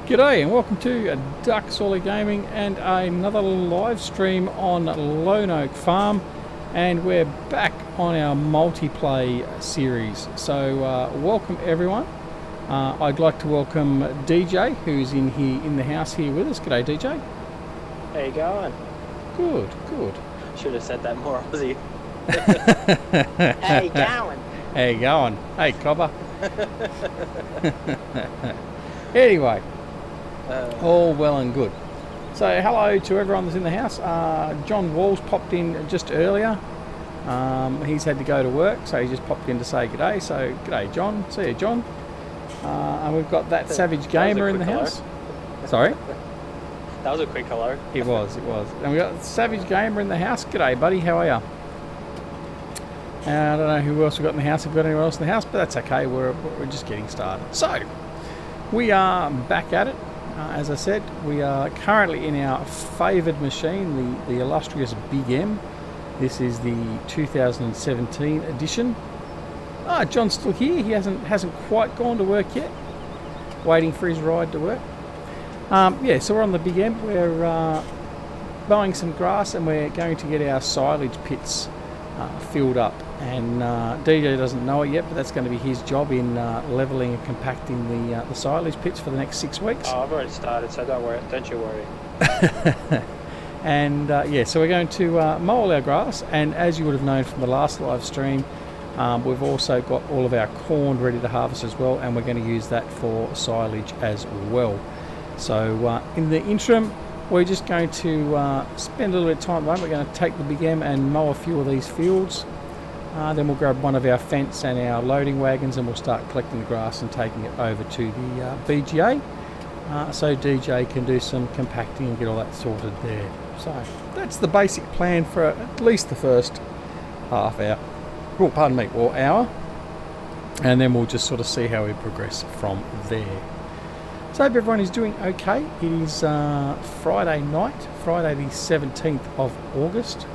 G'day and welcome to DoughBoy Gaming and another live stream on Lone Oak Farm, and we're back on our multiplayer series. So welcome everyone. I'd like to welcome DJ, who's in the house here with us. G'day DJ. How you going? Good, good. Should have said that more Aussie. How you going? How you going? Hey cobber. Anyway, all well and good. So hello to everyone that's in the house. John Walls popped in just earlier. He's had to go to work, so he just popped in to say g'day. So g'day John, see you John. And we've got that Savage Gamer in the house. Sorry? That was a quick hello. It was. And we've got Savage Gamer in the house. G'day buddy, how are you? I don't know who else we've got in the house, if we've got anyone else in the house, but that's okay, we're just getting started. So, we are back at it. As I said, we are currently in our favoured machine, the illustrious Big M. This is the 2017 edition. John's still here, he hasn't quite gone to work yet. Waiting for his ride to work. Yeah, so we're on the Big M, we're mowing some grass and we're going to get our silage pits filled up, and DJ doesn't know it yet, but that's going to be his job in levelling and compacting the silage pits for the next 6 weeks. Oh, I've already started, so don't you worry. And yeah, so we're going to mow all our grass, and as you would have known from the last live stream, we've also got all of our corn ready to harvest as well, and we're going to use that for silage as well. So in the interim, we're just going to spend a little bit of time. We're going to take the Big M and mow a few of these fields. Then we'll grab one of our fence and our loading wagons, and we'll start collecting the grass and taking it over to the BGA. So DJ can do some compacting and get all that sorted there. So that's the basic plan for at least the first half hour. Oh, pardon me, or hour. And then we'll just sort of see how we progress from there. So I hope everyone is doing okay. It is Friday night, Friday the 17th of August.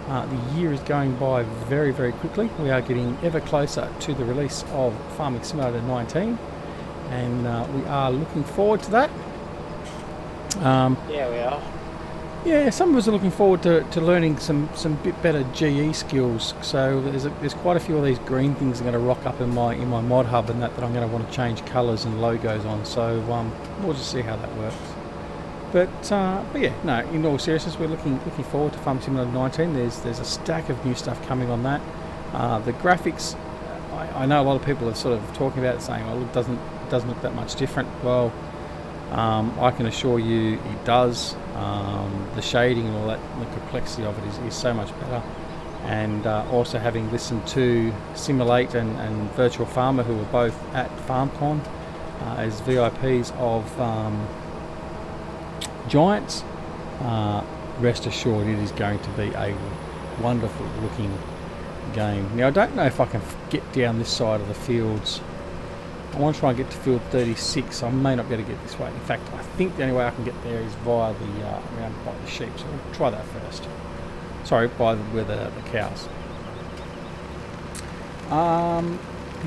The year is going by very, very quickly. We are getting ever closer to the release of Farming Simulator 19, and we are looking forward to that. Yeah, we are. Yeah, some of us are looking forward to learning some bit better GE skills. So there's quite a few of these green things are going to rock up in my mod hub, and that I'm going to want to change colours and logos on. So we'll just see how that works. But yeah, no. In all seriousness, we're looking forward to Farming Simulator 19. There's a stack of new stuff coming on that. The graphics, I know a lot of people are sort of talking about it, saying, "Well, it doesn't look that much different." Well, I can assure you it does. The shading and all that, the complexity of it is so much better. And also having listened to Simulate and Virtual Farmer, who were both at FarmCon as VIPs of Giants, rest assured it is going to be a wonderful looking game. Now I don't know if I can get down this side of the fields. I want to try and get to field 36. I may not be able to get this way. In fact, I think the only way I can get there is via the around by the sheep. So we'll try that first. Sorry, where the cows.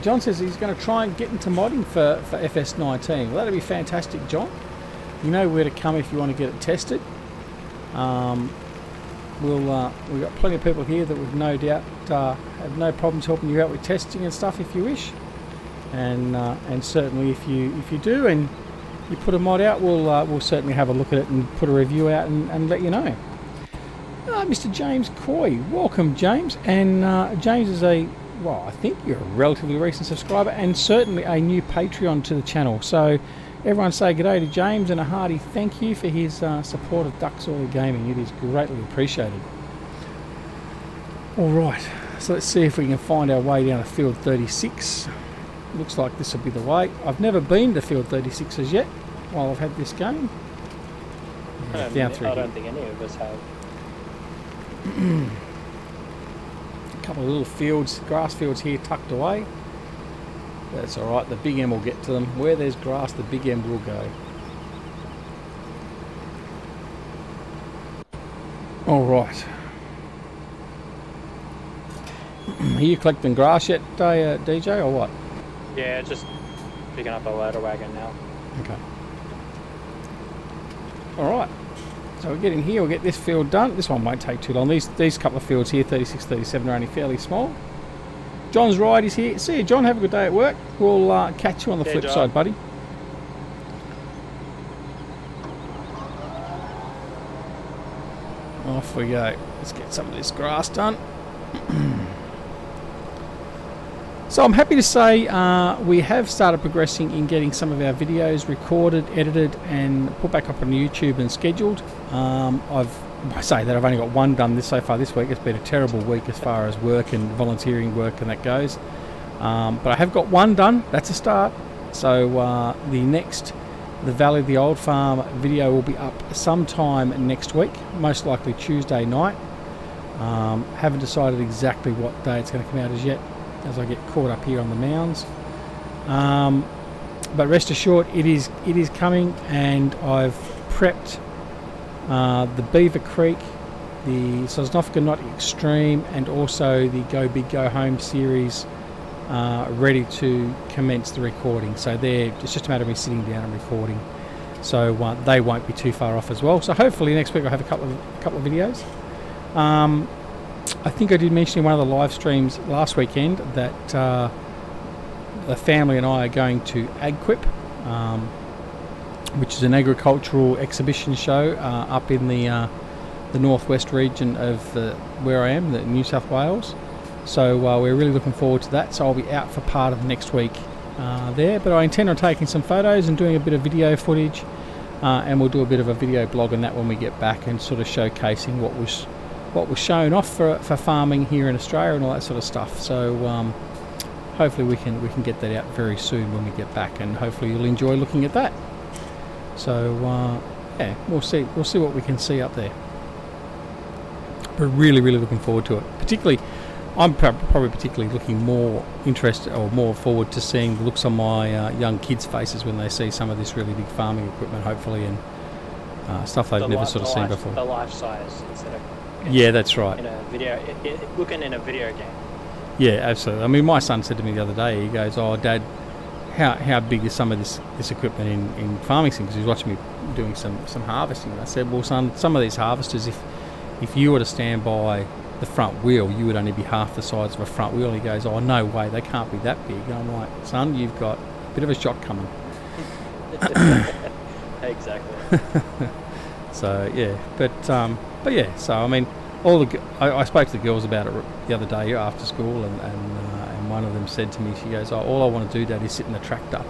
John says he's going to try and get into modding for FS17. Well, that'd be fantastic, John. You know where to come if you want to get it tested. We've got plenty of people here that would no doubt have no problems helping you out with testing and stuff if you wish. And certainly if you do and you put a mod out, we'll certainly have a look at it and put a review out and let you know. Mr. James Coy, welcome James. And James is I think you're a relatively recent subscriber and certainly a new Patreon to the channel. So everyone say g'day to James and a hearty thank you for his support of DoughBoy Gaming. It is greatly appreciated. Alright, so let's see if we can find our way down to field 36. Looks like this will be the way. I've never been to field 36 as yet while I've had this game. I don't think any of us have. A couple of little fields, grass fields here tucked away. That's alright, the Big M will get to them. Where there's grass, the Big M will go. Alright. Are you collecting grass yet, DJ, or what? Yeah, just picking up a loader wagon now. Okay. Alright, so we'll get in here, we'll get this field done. This one won't take too long. These couple of fields here, 36, 37, are only fairly small. John's ride is here. See you, John. Have a good day at work. We'll catch you on the flip side, buddy. Off we go. Let's get some of this grass done. So I'm happy to say we have started progressing in getting some of our videos recorded, edited and put back up on YouTube and scheduled. I say that I've only got one done so far this week. It's been a terrible week as far as work and volunteering work and that goes. But I have got one done. That's a start. So the Valley of the Old Farm video will be up sometime next week, most likely Tuesday night. Haven't decided exactly what day it's going to come out as yet, as I get caught up here on the mounds. But rest assured, it is coming, and I've prepped the Beaver Creek, the Sosnovka Knot Extreme, and also the Go Big Go Home series ready to commence the recording. So it's just a matter of me sitting down and recording. So they won't be too far off as well. So hopefully next week I'll have a couple of videos. I think I did mention in one of the live streams last weekend that the family and I are going to AgQuip, which is an agricultural exhibition show up in the northwest region of where I am, the New South Wales. So we're really looking forward to that. So I'll be out for part of next week there, but I intend on taking some photos and doing a bit of video footage, and we'll do a bit of a video blog on that when we get back, and sort of showcasing what was shown off for farming here in Australia and all that sort of stuff. So hopefully we can get that out very soon when we get back, and hopefully you'll enjoy looking at that. So yeah, we'll see what we can see up there. But really looking forward to it. Particularly, I'm probably particularly looking more interested or more forward to seeing the looks on my young kids' faces when they see some of this really big farming equipment, hopefully, and stuff they've never sort of seen before. The life size instead of yeah, that's right. In a video, looking in a video game. Yeah, absolutely. I mean, my son said to me the other day, he goes, "Oh, Dad, how big is some of this equipment in farming thing?" Because he was watching me doing some harvesting. And I said, "Well, son, some of these harvesters, if you were to stand by the front wheel, you would only be half the size of a front wheel." And he goes, "Oh, no way, they can't be that big." And I'm like, "Son, you've got a bit of a shot coming." Exactly. So yeah, but yeah. So I mean, I spoke to the girls about it the other day after school, and one of them said to me, she goes, "Oh, all I want to do, Dad, is sit in the tractor."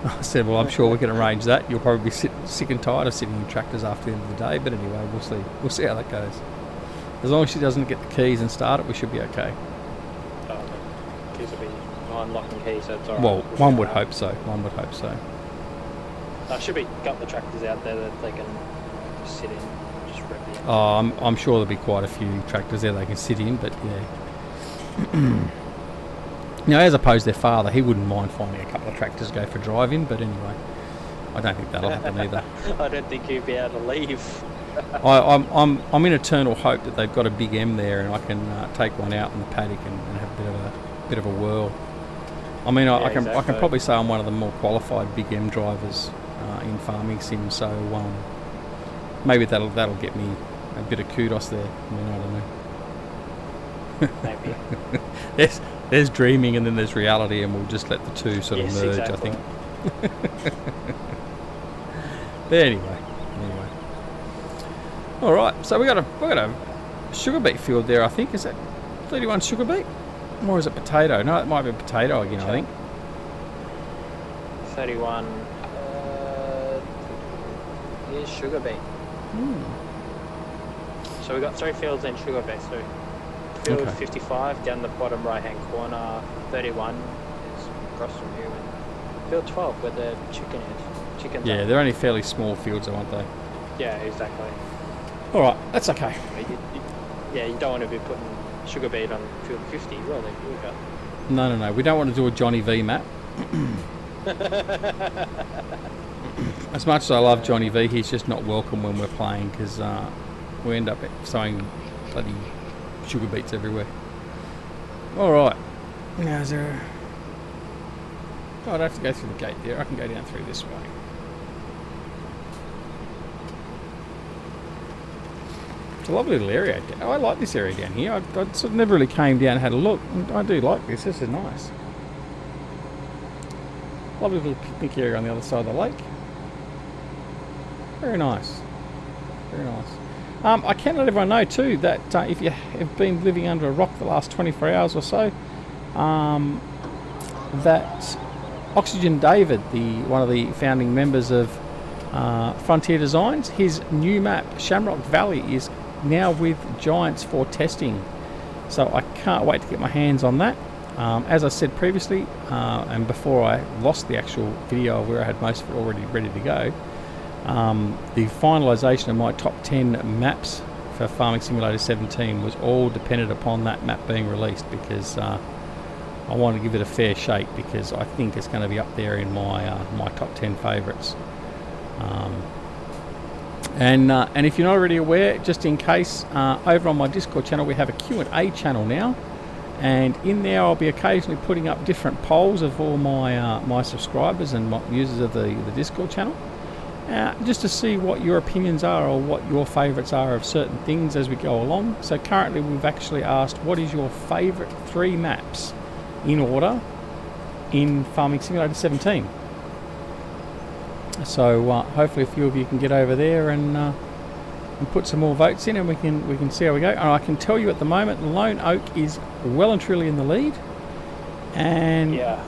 I said, "Well, I'm sure we can arrange that. You'll probably be sick and tired of sitting in tractors after the end of the day, but anyway, we'll see how that goes. As long as she doesn't get the keys and start it, we should be okay." Oh, the keys will be non-locking keys, so it's alright. Well, one would hope so. One would hope so. There should be a couple of tractors out there that they can just sit in, just rip in. Oh, I'm sure there'll be quite a few tractors there they can sit in, but yeah. Now, as opposed to their father, he wouldn't mind finding a couple of tractors to go for drive-in, but anyway, I don't think that'll happen either. I don't think he'd be able to leave. I'm in eternal hope that they've got a big M there, and I can take one out in the paddock and have a bit of a whirl. I mean, I can probably say I'm one of the more qualified big M drivers in farming sim, so maybe that'll get me a bit of kudos there. I mean, I don't know. Maybe. There's dreaming and then there's reality, and we'll just let the two sort of merge, exactly. I think. But anyway. All right, so we got a sugar beet field there. I think, is that 31 sugar beet, or is it potato? No, it might be potato again. I think 31 is sugar beet. So we got 3 fields in sugar beet. So field 55 down the bottom right hand corner, 31 is across from you, and field 12 where the chickens yeah, they're only fairly small fields, aren't they? Yeah, exactly. All right, that's okay. You don't want to be putting sugar beet on field 50, will you? No. We don't want to do a Johnny V map. As much as I love Johnny V, he's just not welcome when we're playing, because we end up sowing bloody sugar beets everywhere. All right. Now is there? Oh, I don't have to go through the gate there. I can go down through this way. It's a lovely little area. I like this area down here. I sort of never really came down and had a look. I do like this. This is nice. Lovely little picnic area on the other side of the lake. Very nice. Very nice. I can let everyone know too that if you have been living under a rock the last 24 hours or so, that Oxygen David, one of the founding members of Frontier Designs, his new map, Shamrock Valley, is now with Giants for testing. So I can't wait to get my hands on that. As I said previously, and before I lost the actual video of where I had most of it already ready to go, the finalisation of my top 10 maps for Farming Simulator 17 was all dependent upon that map being released, because I want to give it a fair shake, because I think it's going to be up there in my my top 10 favourites. And if you're not already aware, just in case, over on my Discord channel we have a Q&A channel now, and in there I'll be occasionally putting up different polls of all my my subscribers and my users of the Discord channel, just to see what your opinions are or what your favourites are of certain things as we go along. So currently we've actually asked, what is your favourite 3 maps in order in Farming Simulator 17? So hopefully a few of you can get over there and put some more votes in, and we can see how we go. And I can tell you at the moment, Lone Oak is well and truly in the lead. And yeah,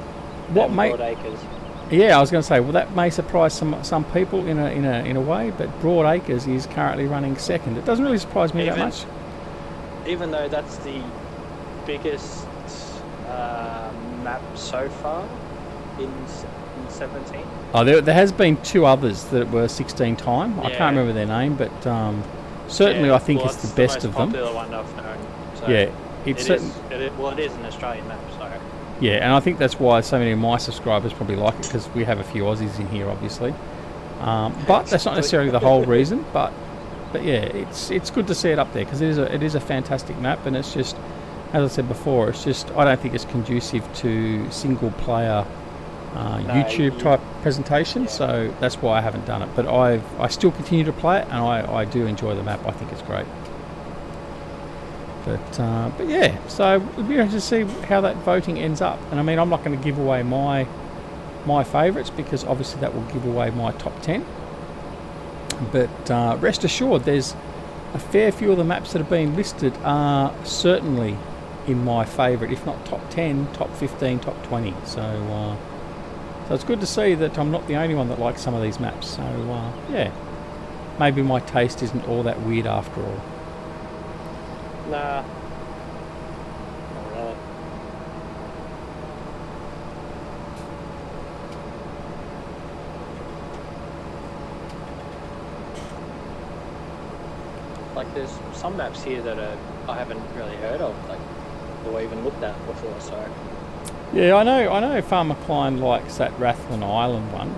what may Acres. Yeah, I was going to say, well, that may surprise some people in a way, but Broad Acres is currently running second. It doesn't really surprise me that much. Even though that's the biggest map so far in 17. Oh, there has been 2 others that were 16 time. Yeah. I can't remember their name, but certainly I think it's the best of them. Popular one I've known. So yeah, it is an Australian map, so. Yeah, and I think that's why so many of my subscribers probably like it, because we have a few Aussies in here, obviously. But that's not necessarily the whole reason. But yeah, it's good to see it up there, because it is a fantastic map, and it's just, as I said before, it's just, I don't think it's conducive to single player YouTube type presentation. Yeah. So that's why I haven't done it. But I still continue to play it, and I do enjoy the map. I think it's great. But yeah, so it'll be interesting to see how that voting ends up. And I mean, I'm not going to give away my favourites, because obviously that will give away my top 10. But rest assured, there's a fair few of the maps that have been listed are certainly in my favourite, if not top 10, top 15, top 20. So it's good to see that I'm not the only one that likes some of these maps. So yeah, maybe my taste isn't all that weird after all. Nah. Not really. Like, there's some maps here that I haven't really heard of, like, or even looked at before, so. Yeah, I know Farmer Klein likes that Rathlin Island one.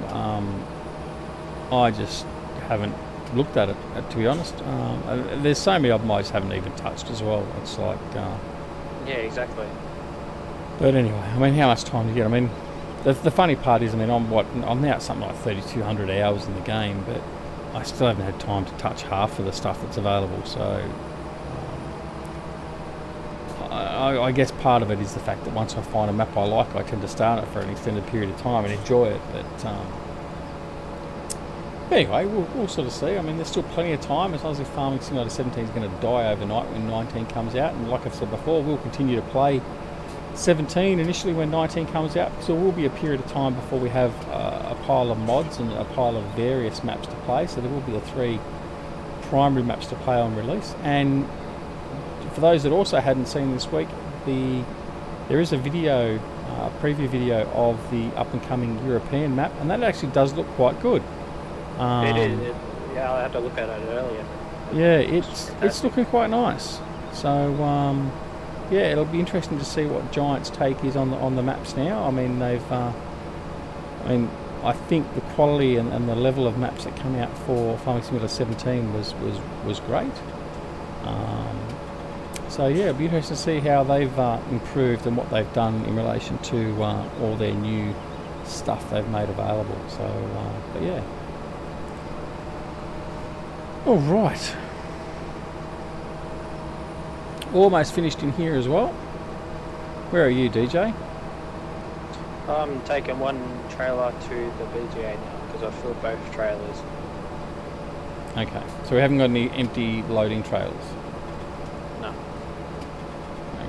I just haven't looked at it, to be honest. There's so many of them I just haven't even touched as well. It's like yeah, exactly. But anyway, I mean, how much time do you get? I mean, the funny part is, I mean, I'm now at something like 3,200 hours in the game, but I still haven't had time to touch half of the stuff that's available. So I guess part of it is the fact that once I find a map I like, I tend to start it for an extended period of time and enjoy it. But anyway, we'll sort of see. I mean, there's still plenty of time, as long as Farming Simulator 17 is going to die overnight when 19 comes out. And like I've said before, we'll continue to play 17 initially when 19 comes out, because there will be a period of time before we have a pile of mods and a pile of various maps to play. So there will be the 3 primary maps to play on release. And for those that also hadn't seen this week, there is a video, preview video of the up-and-coming European map, and that actually does look quite good. It is. Yeah, I had to look at it earlier. Yeah, it's looking quite nice. So yeah, it'll be interesting to see what Giants' take is on the maps now. I mean, I think the quality and the level of maps that come out for Farming Simulator 17 was great. So yeah, it'll be interesting to see how they've improved and what they've done in relation to all their new stuff they've made available. So, but yeah. All right. almost finished in here as well. Where are you, DJ? I'm taking one trailer to the BGA now because I filled both trailers. Okay, so we haven't got any empty loading trailers? No. Okay.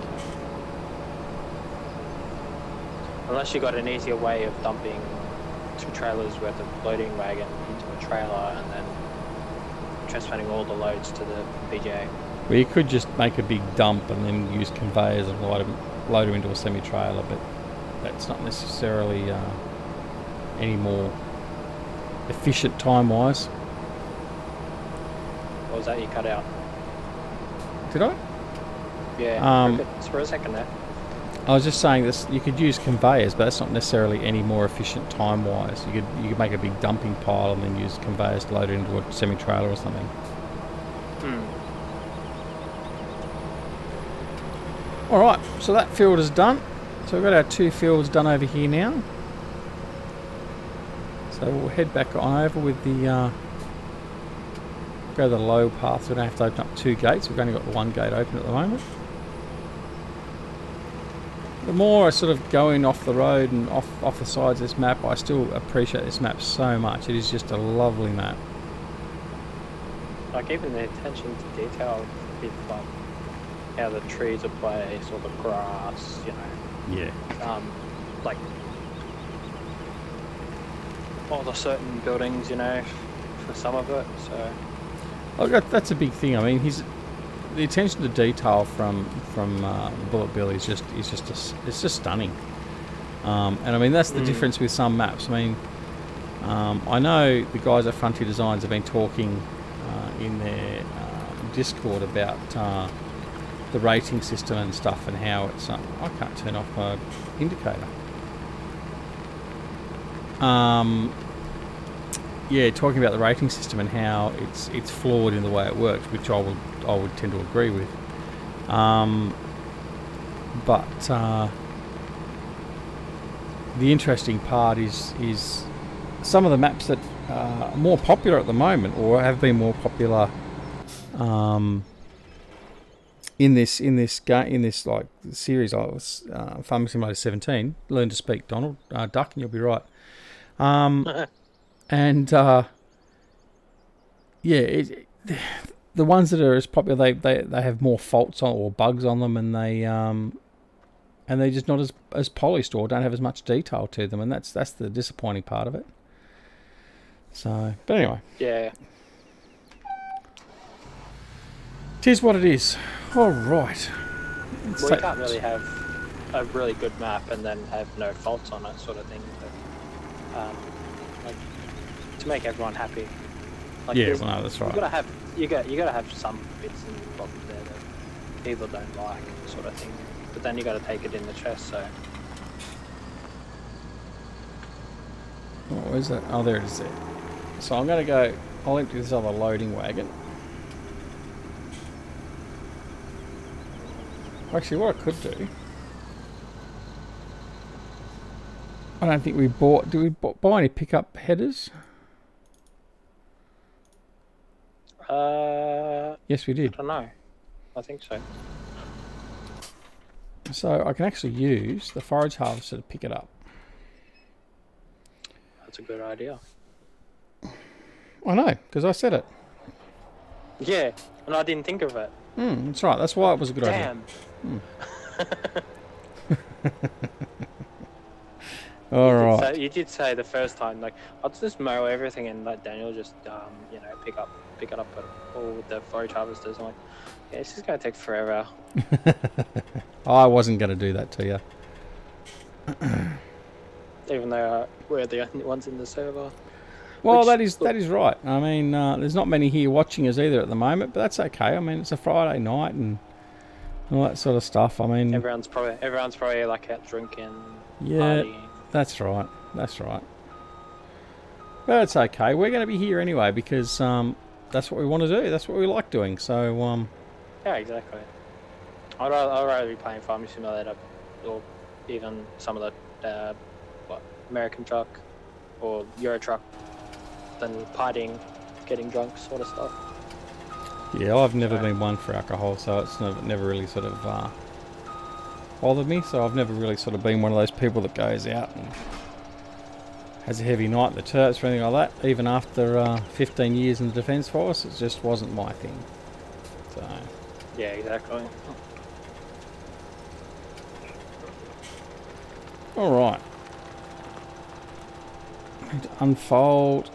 Unless you got an easier way of dumping 2 trailers worth of loading wagon into a trailer and then transferring all the loads to the BGA. Well, you could just make a big dump and then use conveyors and load them into a semi-trailer, but that's not necessarily any more efficient time-wise. What was that you cut out? Did I? Yeah, for a second there. I was just saying this. You could use conveyors, but that's not necessarily any more efficient time-wise. You could make a big dumping pile and then use conveyors to load it into a semi-trailer or something. All right, so that field is done. So we've got our 2 fields done over here now. So we'll head back on over with the go the low path. So we don't have to open up 2 gates. We've only got the 1 gate open at the moment. The more I sort of going off the road and off the sides of this map, I still appreciate this map so much. It is just a lovely map. Like even the attention to detail with like how the trees are placed or the grass, you know. Yeah. Like all the certain buildings, you know, for some of it. So. Oh, that's a big thing. I mean, the attention to detail from Bullet Bill is just stunning. And I mean that's the difference with some maps. I mean, I know the guys at Frontier Designs have been talking in their Discord about the rating system and stuff and how it's. I can't turn off my indicator. Yeah, talking about the rating system and how it's flawed in the way it works, which I would tend to agree with. But the interesting part is some of the maps that are more popular at the moment, or have been more popular in this like series. I was Farming Simulator 17. Learn to speak, Donald Duck, and you'll be right. And yeah, the ones that are as popular, they have more faults on or bugs on them, and they're just not as polished or don't have as much detail to them, and that's the disappointing part of it. So, but anyway, yeah, it is what it is. All right. Well, you can't really have a really good map and then have no faults on it, sort of thing. But, like to make everyone happy. Like yeah, well, no, that's right. You gotta have some bits and bobs there that people don't like, sort of thing. But then you gotta take it in the chest. So. Oh, where's that? Oh, there it is. There. So I'm gonna go. I'll empty this other loading wagon. Actually, what I could do. I don't think we bought. Did we buy any pickup headers? Yes, we did. I don't know. I think so. So I can actually use the forage harvester to pick it up. That's a good idea. I know, because I said it. Yeah, and I didn't think of it. That's right. That's why it was a good idea. All right. You did say the first time, like, I'll just mow everything and let Daniel just, you know, pick it up all with the forage harvesters. I'm like, yeah, it's just gonna take forever. I wasn't going to do that to you. Even though we're the only ones in the server. Well, that is right. I mean, there's not many here watching us either at the moment, but that's okay. I mean, it's a Friday night and all that sort of stuff. I mean, everyone's probably like out drinking. Yeah, partying. That's right. That's right. But it's okay. We're going to be here anyway because that's what we want to do. That's what we like doing. So yeah, exactly. I'd rather be playing Farming Simulator or even some of the American Truck or Euro Truck than partying, getting drunk sort of stuff. Yeah, I've never been one for alcohol, so it's never really sort of bothered me. So I've never really sort of been one of those people that goes out and has a heavy night at the Terps or anything like that. Even after 15 years in the Defence Force, it just wasn't my thing. So yeah, exactly. all right, need to unfold.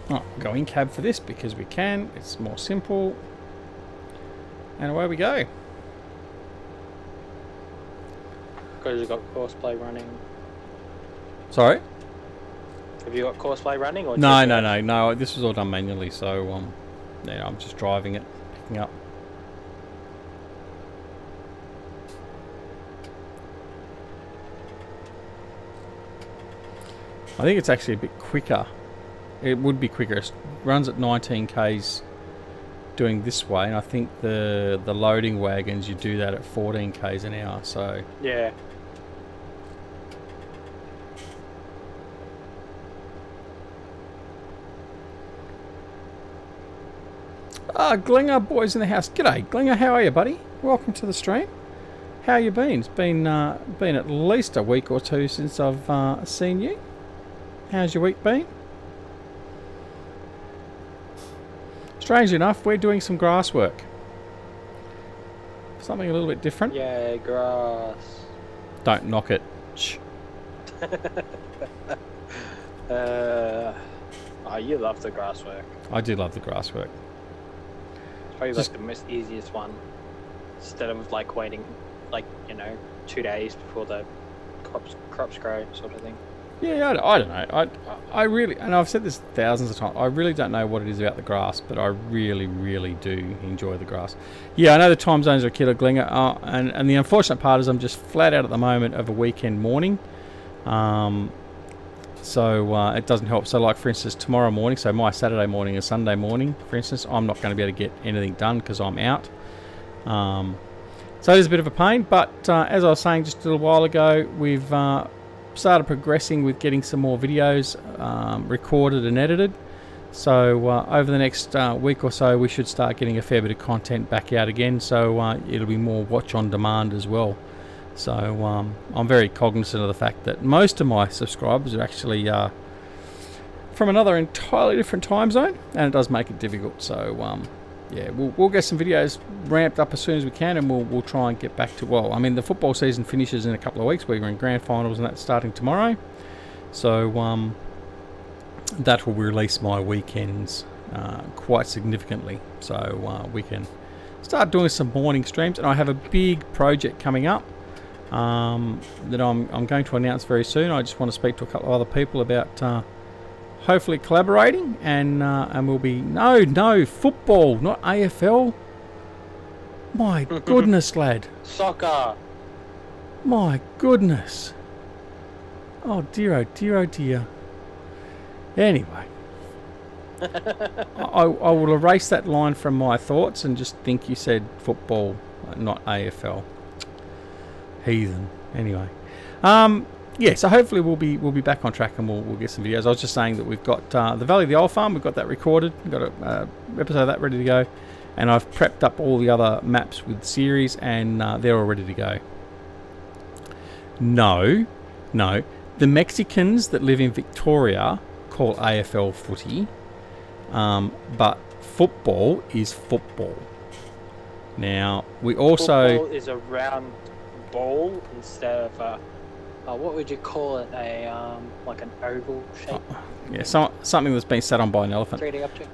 Oh, go in cab for this because we can. It's more simple. And away we go. Because you've got Courseplay running. Sorry? Have you got Courseplay running? Or No. This was all done manually, so yeah, I'm just driving it, picking up. I think it's actually a bit quicker. It would be quicker. It runs at 19 k's doing this way, and I think the loading wagons, you do that at 14 k's an hour. So yeah. Glinger boys in the house. G'day, Glinger. How are you, buddy? Welcome to the stream. How you been? It's been at least a week or two since I've seen you. How's your week been? Strangely enough, we're doing some grass work. Something a little bit different. Yeah, grass. Don't knock it. Shh. Oh, you love the grass work. I do love the grass work. It's probably like the most easiest one. Instead of like waiting, like, 2 days before the crops grow, sort of thing. Yeah, I don't know. I really, and I've said this thousands of times, I really don't know what it is about the grass, but I really, really do enjoy the grass. Yeah, I know the time zones are a killer, Glinger, and the unfortunate part is I'm just flat out at the moment of a weekend morning. So it doesn't help. So like, for instance, tomorrow morning, so my Saturday morning and Sunday morning, for instance, I'm not going to be able to get anything done because I'm out. So it is a bit of a pain, but as I was saying just a little while ago, we've started progressing with getting some more videos recorded and edited. So over the next week or so, we should start getting a fair bit of content back out again. So it'll be more watch on demand as well. So I'm very cognizant of the fact that most of my subscribers are actually from another entirely different time zone, and it does make it difficult. So yeah, we'll get some videos ramped up as soon as we can, and we'll try and get back to, well, I mean, the football season finishes in a couple of weeks. We're in grand finals and that's starting tomorrow. So that will release my weekends quite significantly. So we can start doing some morning streams, and I have a big project coming up that I'm going to announce very soon. I just want to speak to a couple of other people about hopefully collaborating, and we'll be no football, not AFL. My goodness, lad. Soccer. My goodness. Oh dear, oh dear, oh dear. Anyway, I will erase that line from my thoughts and just think you said football, not AFL. Heathen. Anyway, yeah, so hopefully we'll be back on track, and we'll get some videos. I was just saying that we've got the Valley of the Old Farm. We've got that recorded. We've got a episode of that ready to go, and I've prepped up all the other maps with the series, and they're all ready to go. No, the Mexicans that live in Victoria call AFL footy, but football is football. Now we also football is a round ball instead of a. What would you call it? Like an oval shape? Yeah, something that's been sat on by an elephant. 3D object.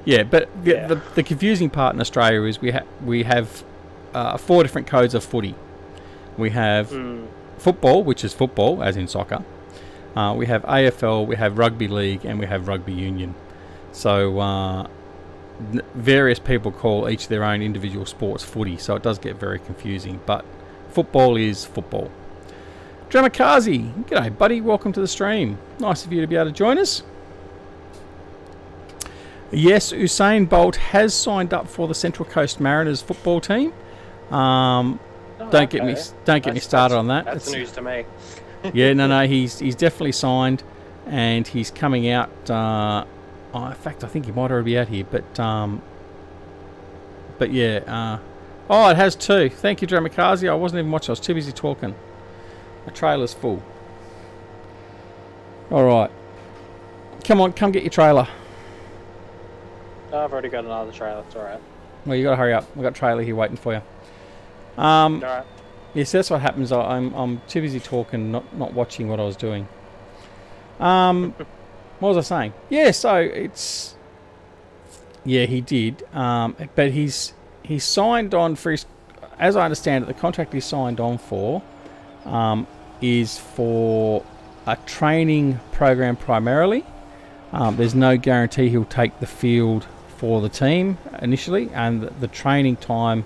Yeah, but the confusing part in Australia is we have 4 different codes of footy. We have football, which is football, as in soccer. We have AFL, we have rugby league, and we have rugby union. So various people call each their own individual sports footy, so it does get very confusing. But football is football. Dramakazi, g'day buddy, welcome to the stream. Nice of you to be able to join us. Yes, Usain Bolt has signed up for the Central Coast Mariners football team. Nice. don't get me started on that. That's news to me. Yeah, no, he's definitely signed, and he's coming out. In fact, I think he might already be out here, but yeah. Oh, it has two. Thank you, Dramakazi. I wasn't even watching. I was too busy talking. The trailer's full. All right. Come on, come get your trailer. I've already got another trailer. It's all right. Well, you got to hurry up. We've got a trailer here waiting for you. All right. Yes, that's what happens. I'm too busy talking, not watching what I was doing. What was I saying? Yeah, so it's... Yeah, he did. But he's signed on for his... As I understand it, the contract he signed on for is for a training program primarily. There's no guarantee he'll take the field for the team initially, and the training time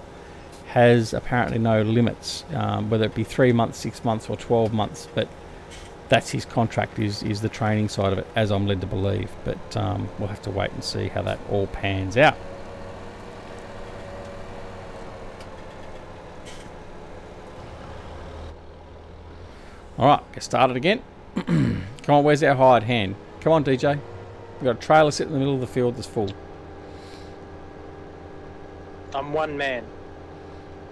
has apparently no limits, whether it be 3 months, 6 months, or 12 months. But that's his contract, is the training side of it, as I'm led to believe. But we'll have to wait and see how that all pans out. Alright, get started again. Come on, where's our hired hand? Come on, DJ. We've got a trailer sitting in the middle of the field that's full. I'm one man.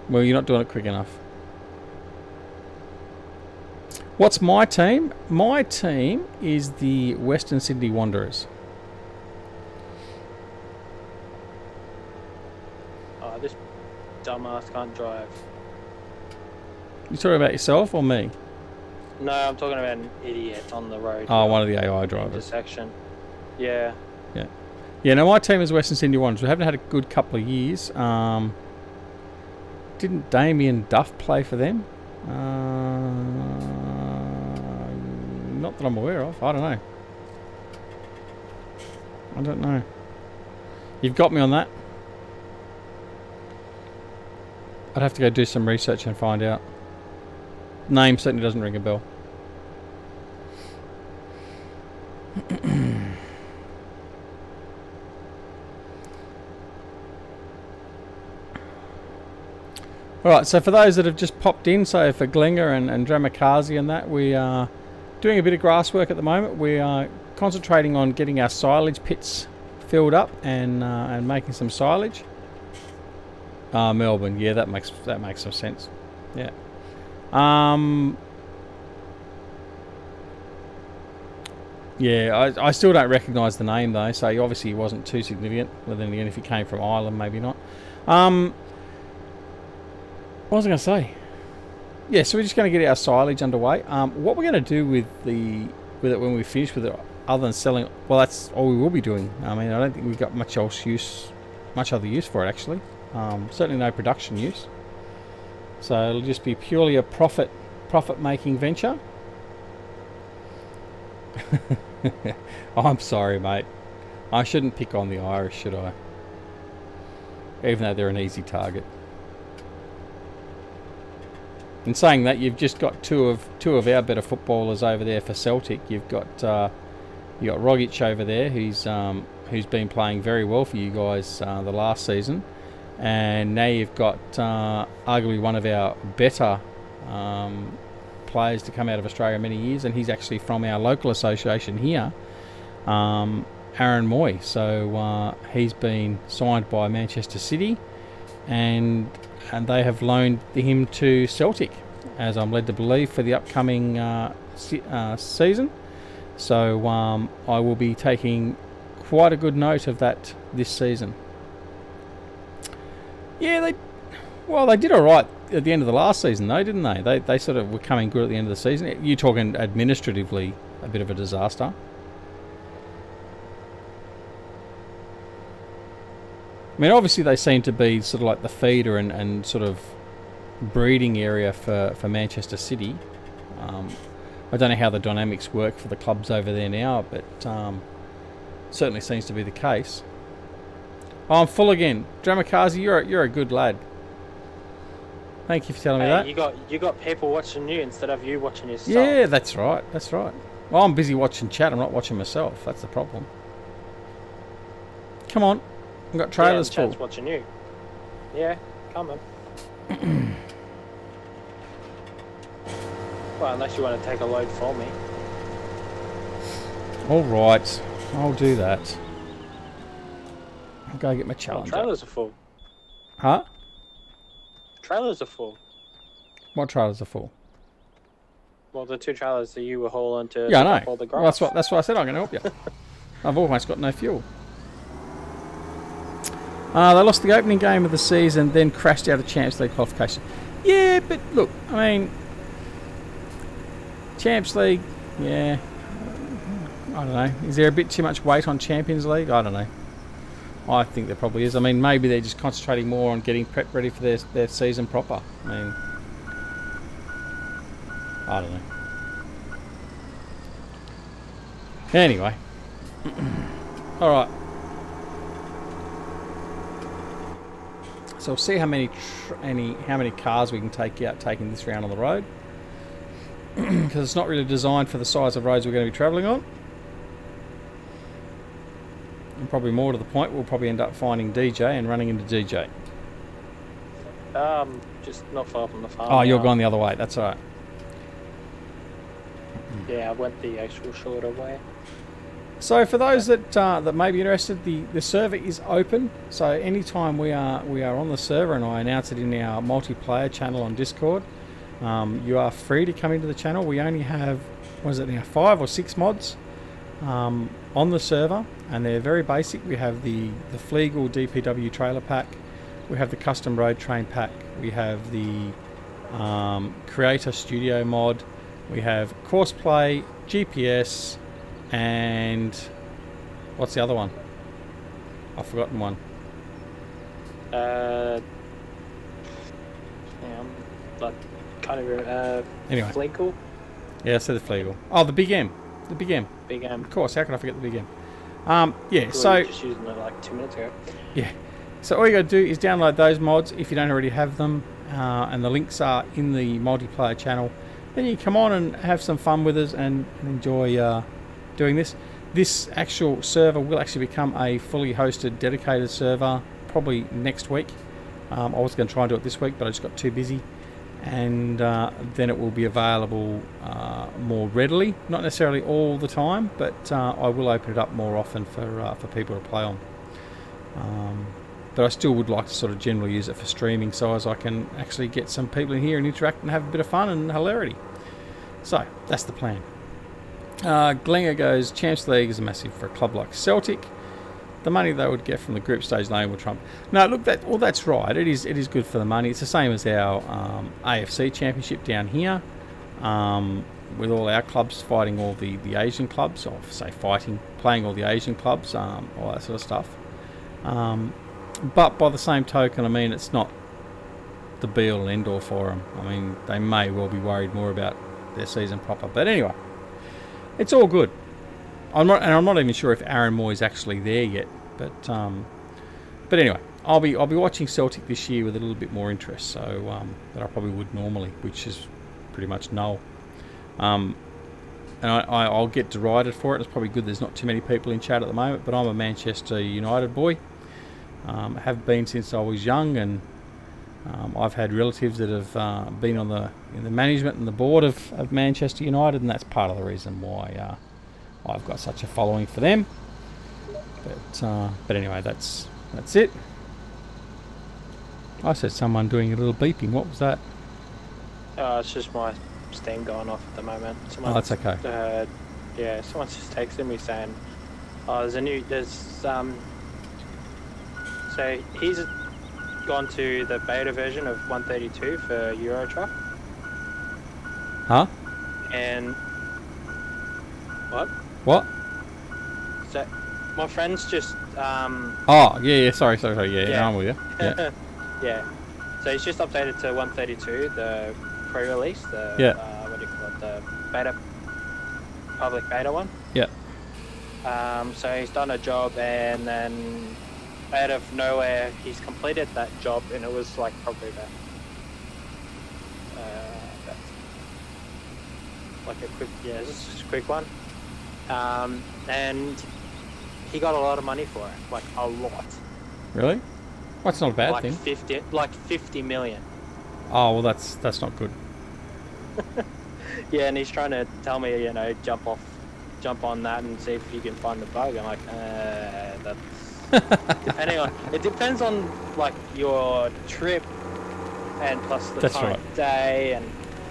Well, you're not doing it quick enough. What's my team? My team is the Western Sydney Wanderers. Oh, this dumbass can't drive. You talking about yourself or me? No, I'm talking about an idiot on the road. Oh, one of the AI drivers. Intersection. Yeah. Yeah. Yeah, no, my team is Western Sydney Wanderers. We haven't had a good couple of years. Didn't Damien Duff play for them? Not that I'm aware of. I don't know. You've got me on that. I'd have to go do some research and find out. Name certainly doesn't ring a bell. Alright, so for those that have just popped in, so for Glenga and Dramakazi and that, we are doing a bit of grass work at the moment. We are concentrating on getting our silage pits filled up and making some silage. Melbourne, yeah, that makes some sense. Yeah. Yeah, I still don't recognise the name though, so obviously he wasn't too significant. But then again, if he came from Ireland, maybe not. What was I going to say? Yeah, so we're just going to get our silage underway. What we're going to do with it when we finish with it, other than selling, well, that's all we will be doing. I mean, I don't think we've got much other use for it actually. Certainly no production use. So it'll just be purely a profit-making venture. I'm sorry, mate. I shouldn't pick on the Irish, should I? Even though they're an easy target. In saying that, you've just got two of our better footballers over there for Celtic. You've got Rogic over there, who's been playing very well for you guys the last season, and now you've got arguably one of our better players to come out of Australia many years, and he's actually from our local association here, Aaron Moy. So he's been signed by Manchester City, and they have loaned him to Celtic, as I'm led to believe, for the upcoming season. So I will be taking quite a good note of that this season. Yeah, they did all right at the end of the last season, though, didn't they? They sort of were coming good at the end of the season. You're talking administratively a bit of a disaster. I mean, obviously they seem to be sort of like the feeder and sort of breeding area for Manchester City. I don't know how the dynamics work for the clubs over there now, but certainly seems to be the case. Oh, I'm full again. Dramakazi, you're a good lad. Thank you for telling me that. You got people watching you instead of you watching yourself. Yeah, that's right. That's right. Well, I'm busy watching chat. I'm not watching myself. That's the problem. Come on. I've got trailers full. Chat's watching you. Yeah, come on. Well, unless you want to take a load for me. Alright, I'll do that. I'll go get my challenge. Trailers are full. Huh? Trailers are full. What trailers are full? Well, the 2 trailers that you were hauling to yeah, I know. all the grass. Well, that's what I said. I'm going to help you. I've almost got no fuel. They lost the opening game of the season, then crashed out of Champs League qualification. Yeah, but look, I mean, Champs League, yeah, I don't know. Is there a bit too much weight on Champions League? I don't know. I think there probably is. I mean, maybe they're just concentrating more on getting prep ready for their season proper. I mean, I don't know. Anyway. Alright. So we'll see how many cars we can take out taking this round on the road. Because it's not really designed for the size of roads we're going to be travelling on. And probably more to the point, we'll probably end up finding DJ and running into DJ. Just not far from the farm. Oh, you're going the other way. That's alright. Yeah, I went the actual shorter way. So for those that may be interested, the server is open. So anytime we are on the server, and I announce it in our multiplayer channel on Discord, you are free to come into the channel. We only have, what is it now, 5 or 6 mods on the server, and they're very basic. We have the Flegel DPW trailer pack, we have the custom road train pack, we have the Creator Studio mod, we have Courseplay, GPS, and what's the other one? I've forgotten one. Yeah, but kind of anyway. Flegel. Yeah, I said the Flegel. Oh, the Big M. The Big M. Big M. Of course, how could I forget the Big M? Yeah, so just using it like 2 minutes ago. Yeah. So all you got to do is download those mods if you don't already have them, and the links are in the multiplayer channel. Then you come on and have some fun with us and enjoy doing this. This actual server will actually become a fully hosted, dedicated server probably next week. I was going to try and do it this week, but I just got too busy. And then it will be available more readily. Not necessarily all the time, but I will open it up more often for people to play on. But I still would like to sort of generally use it for streaming, so as I can actually get some people in here and interact and have a bit of fun and hilarity. So that's the plan. Glenga goes, Champs League is massive for a club like Celtic. The money they would get from the group stage lane will trump. No, look, that's right. It is good for the money. It's the same as our AFC Championship down here, with all our clubs fighting all the Asian clubs, or say playing all the Asian clubs, all that sort of stuff. But by the same token, I mean, it's not the be-all and end-all for them. I mean, they may well be worried more about their season proper. But anyway, it's all good. I'm not even sure if Aaron Moy's actually there yet. But anyway, I'll be watching Celtic this year with a little bit more interest, so than I probably would normally, which is pretty much null. And I'll get derided for it. It's probably good there's not too many people in chat at the moment, but I'm a Manchester United boy. Have been since I was young, and I've had relatives that have been in the management and the board of Manchester United, and that's part of the reason why I've got such a following for them. But anyway, that's it. I said someone doing a little beeping. What was that? It's just my Steam going off at the moment. Oh, that's okay. Yeah, someone's just texting me saying, "Oh, so he's gone to the beta version of 132 for Euro Truck." Huh? And what? What? So my friend's just Oh yeah, sorry, yeah, I'm with you. Yeah. Yeah. So he's just updated to 132, the pre-release, what do you call it, the beta, public beta one. Yeah. So he's done a job, and then out of nowhere he's completed that job, and it was like probably about like a quick, it's just a quick one. And he got a lot of money for it, like a lot. Really? Well, that's not a bad thing. Like 50 million. Oh well, that's not good. Yeah, and he's trying to tell me, you know, jump on that and see if you can find the bug. I'm like, that's depending on. It depends on like your trip, and plus the time of day, and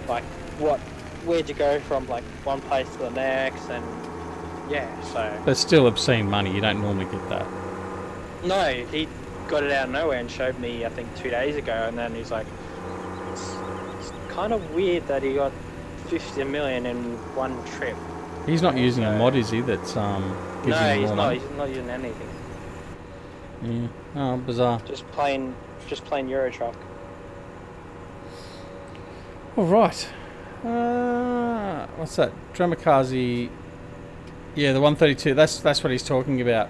like where'd you go from like one place to the next, and yeah, so. But still obscene money. You don't normally get that. No, he got it out of nowhere and showed me, I think 2 days ago, and then he's like, it's kind of weird that he got 50 million in one trip. He's not using a mod, is he? That's gives him more money? He's not using anything. Yeah. Oh, bizarre. Just plain Euro Truck. All right. What's that? Dramakazi. Yeah, the 132. That's what he's talking about.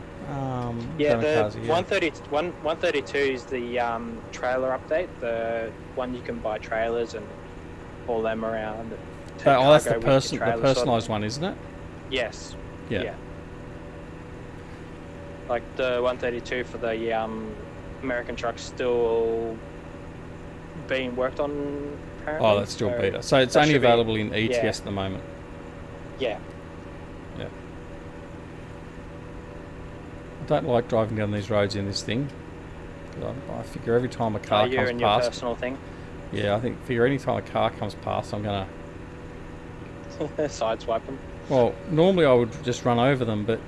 Yeah, the 132 is the trailer update. The one you can buy trailers and haul them around. Oh, that's the personalised one, isn't it? Yes. Yeah. Like the 132 for the American truck's still being worked on. Apparently. Oh, that's still beta. So it's only available in ETS at the moment. Yeah. Yeah. I don't like driving down these roads in this thing. I figure every time a car comes past. Your personal thing. Yeah, figure any time a car comes past, I'm gonna sideswipe them. Well, normally I would just run over them, but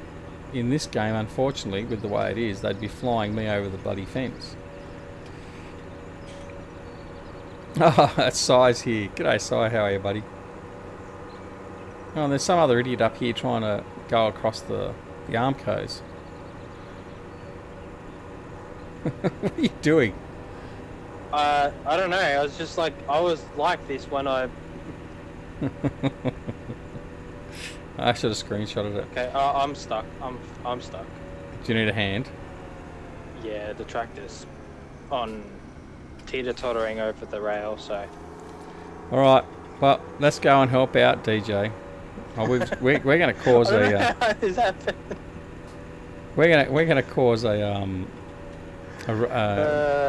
in this game, unfortunately, with the way it is, they'd be flying me over the bloody fence. Ah, that's Si's here. G'day, Si. How are you, buddy? Oh, and there's some other idiot up here trying to go across the Armco's. What are you doing? I don't know. I was just like, I was like this when I... I should have screenshotted it. Okay, I'm stuck. I'm stuck. Do you need a hand? Yeah, the tractor's on teeter-tottering over the rail, so... Alright, well, let's go and help out DJ. Oh, we're going to cause a... we're going to cause a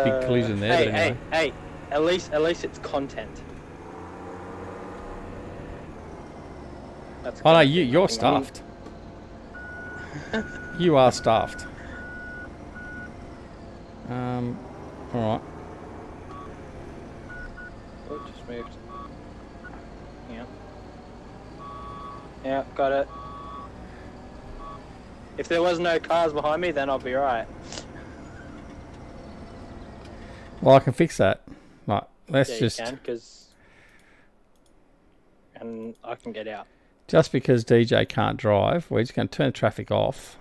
big collision there. But anyway. Hey, at least it's content. Oh no, you're stuffed. You are stuffed. Alright. Oh, just moved. Yeah. Yeah, got it. If there was no cars behind me, then I'll be right. Well, I can fix that. Right, let's just... You can, and I can get out. Just because DJ can't drive, we're just going to turn traffic off.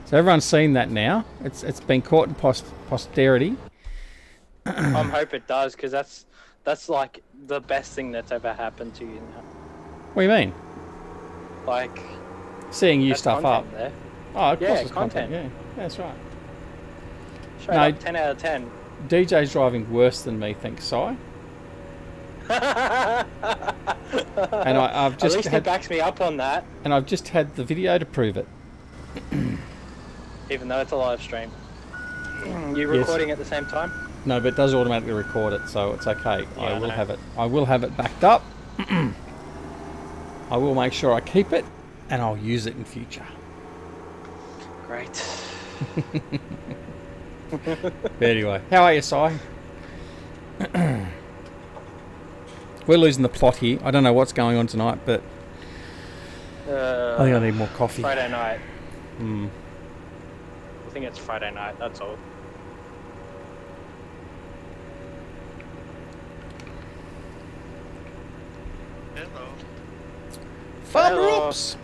So everyone's seen that now. It's been caught in posterity. I hope it does, because that's like the best thing that's ever happened to you now. What do you mean? Like seeing you stuff up. There. Oh, of course it's content. Yeah, that's right. Straight up 10 out of 10. DJ's driving worse than me, thanks, Si. And I've just at least he backs me up on that. And I've just had the video to prove it. Even though it's a live stream. You recording at the same time? No, but it does automatically record it, so it's okay. Yeah, I will have it. I will have it backed up. I will make sure I keep it, and I'll use it in future. Great. But anyway, how are you, Si? We're losing the plot here. I don't know what's going on tonight, but I think I need more coffee. Friday night. I think it's Friday night, that's all. Hello. Farmer Oops!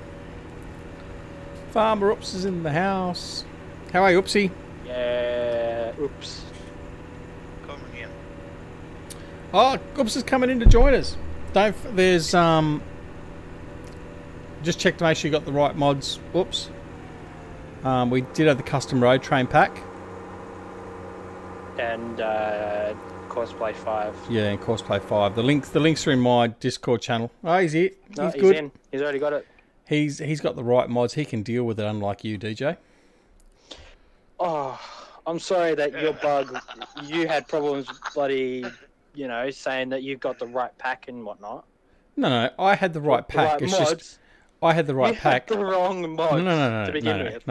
Farmer Oops is in the house. How are you, Oopsie? Yeah, oops. Come again. Oh, Oops is coming in to join us. There's just check to make sure you got the right mods. Oops. We did have the custom road train pack. And Cosplay 5. Yeah, and Cosplay 5. The links are in my Discord channel. Oh, he's here. No, he's good. In. He's already got it. He's got the right mods. He can deal with it, unlike you, DJ. Oh, I'm sorry that your bug, you had problems bloody, you know, saying that you've got the right pack and whatnot. No, I had the right pack. The right It's mods. just I had the right You pack. had the wrong mods to begin with.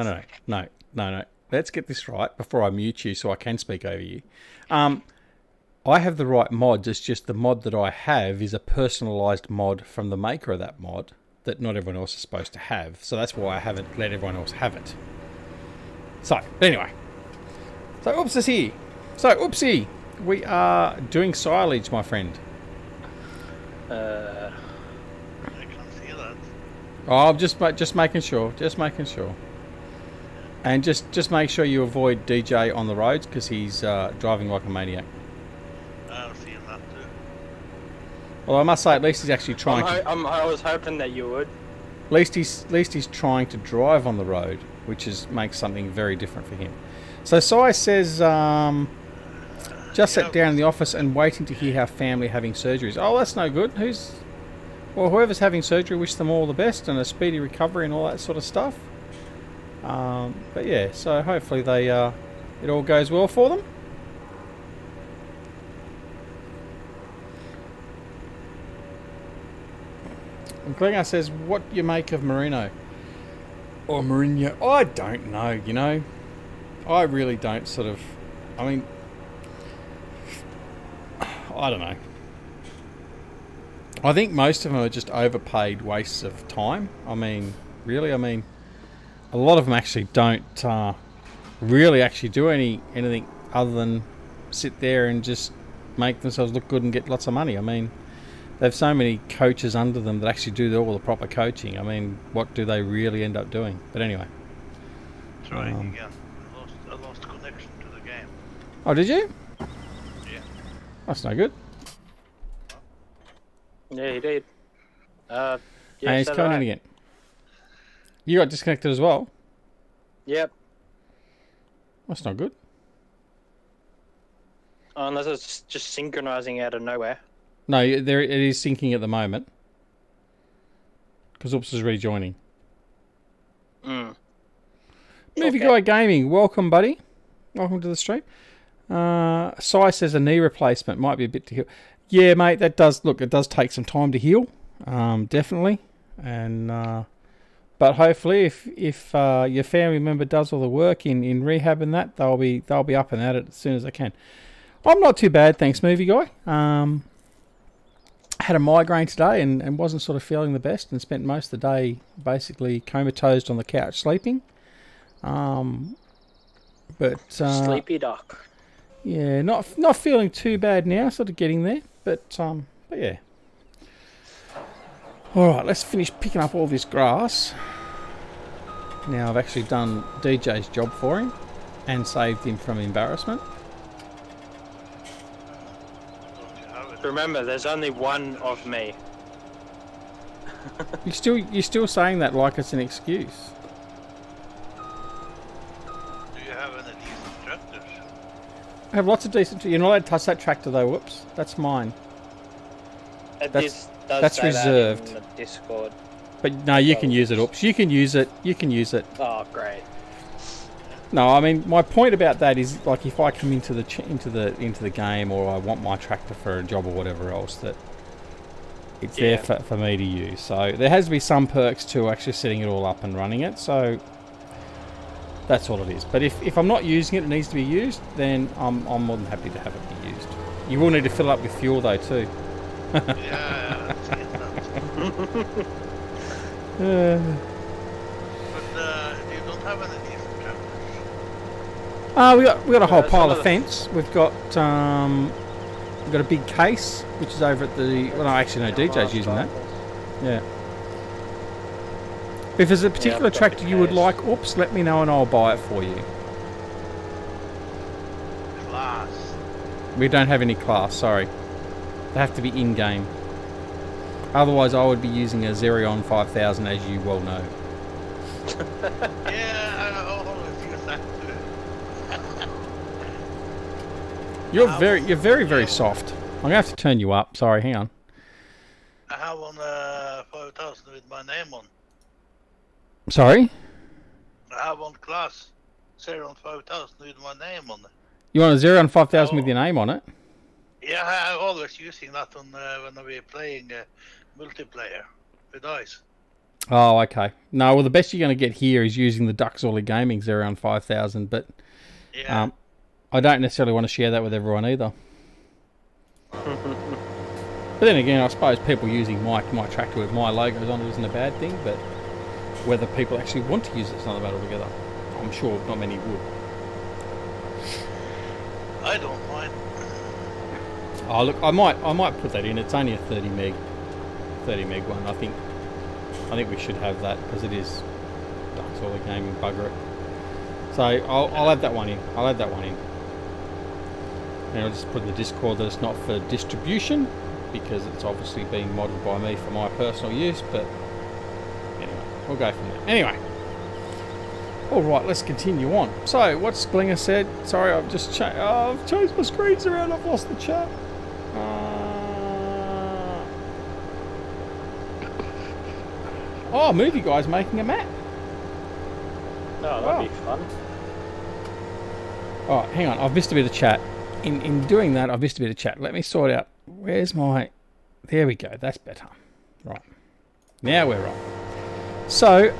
No. Let's get this right before I mute you so I can speak over you. I have the right mods. It's just the mod that I have is a personalised mod from the maker of that mod that not everyone else is supposed to have. So that's why I haven't let everyone else have it. So, anyway. So, Oops is here. So, Oopsie, we are doing silage, my friend. I can't see that. Oh, I'm just making sure. Just making sure. And just make sure you avoid DJ on the roads because he's driving like a maniac. I'm seeing that too. Well, I must say, at least he's actually trying. I was hoping that you would. At least he's trying to drive on the road, which makes something very different for him. So Sai says, just sat down in the office and waiting to hear how family having surgeries. Oh, that's no good. Whoever's having surgery, wish them all the best and a speedy recovery and all that sort of stuff. But yeah, so hopefully it all goes well for them. And Glengar says, what do you make of Merino? Or Mourinho? I don't know, you know. I really don't sort of... I mean... I don't know. I think most of them are just overpaid wastes of time. I mean, really, a lot of them actually don't really actually do anything other than sit there and just make themselves look good and get lots of money. I mean, they have so many coaches under them that actually do all the proper coaching. I mean, what do they really end up doing? But anyway. Trying again. I lost connection to the game. Oh, did you? Yeah. That's no good. Yeah, he did. Yeah, and he's coming in again. You got disconnected as well? Yep. That's not good. Unless it's just synchronizing out of nowhere. No, it is syncing at the moment. Because Oops is rejoining. Movie Guy Gaming, welcome, buddy. Welcome to the stream. Sai says a knee replacement might be a bit to heal. Yeah, mate, that does look. It does take some time to heal, definitely. And but hopefully, if your family member does all the work in rehab and that, they'll be up and at it as soon as they can. I'm not too bad, thanks, Movie Guy. Had a migraine today and wasn't sort of feeling the best, and spent most of the day basically comatose on the couch sleeping. But sleepy duck. Yeah, not feeling too bad now, sort of getting there. But yeah. All right, let's finish picking up all this grass. Now I've actually done DJ's job for him and saved him from embarrassment. Remember, there's only one of me. You're still saying that like it's an excuse. Do you have any decent tractors? I have lots of decent... You're not allowed to touch that tractor though, whoops. That's mine. That's reserved. That in the Discord. But no, you can use it, oops. You can use it. You can use it. Oh, great. No, I mean my point about that is like if I come into the game or I want my tractor for a job or whatever else, that it's there for me to use. So there has to be some perks to actually setting it all up and running it. So that's all it is. But if I'm not using it, it needs to be used, then I'm more than happy to have it be used. You will need to fill up with fuel though too. Yeah, I've seen that. But you don't have any decent tractors? We got a whole pile of fence. We've got a big case which is over at the. Well, no, actually, no, DJ's using that. Yeah. If there's a particular tractor you would like, oops, let me know and I'll buy it for you. Class. We don't have any class. Sorry, they have to be in game. Otherwise, I would be using a Xerion 5000, as you well know. Yeah, I always use that too. You're very soft. I'm gonna have to turn you up. Sorry, hang on. I have one 5000 with my name on. Sorry? I have one class 0 on 5000 with my name on it. You want a 0 on 5000 with your name on it? Yeah, I'm always using that on when we're playing multiplayer with Ice. Oh, okay. No, well, the best you're going to get here is using the DoughBoy Gaming 0 on 5000, but Yeah. I don't necessarily want to share that with everyone either. But then again, I suppose people using my tractor with my logos on it isn't a bad thing, but whether people actually want to use it's another matter altogether. I'm sure not many would. I don't mind. Oh look, I might put that in. It's only a 30 meg one. I think we should have that because it is DoughBoy Gaming, bugger it. So I'll add that one in. And I'll just put in the Discord that it's not for distribution because it's obviously being modded by me for my personal use. But anyway, we'll go from there. Anyway, all right, let's continue on. So what's Glinger said? Sorry, I've just I've changed my screens around. I've lost the chat. Oh, Movie Guy's making a map. Oh, that'd be fun. Oh, hang on. I've missed a bit of chat. In doing that, I've missed a bit of chat. Let me sort out. Where's my... There we go. That's better. Right. Now we're on. So,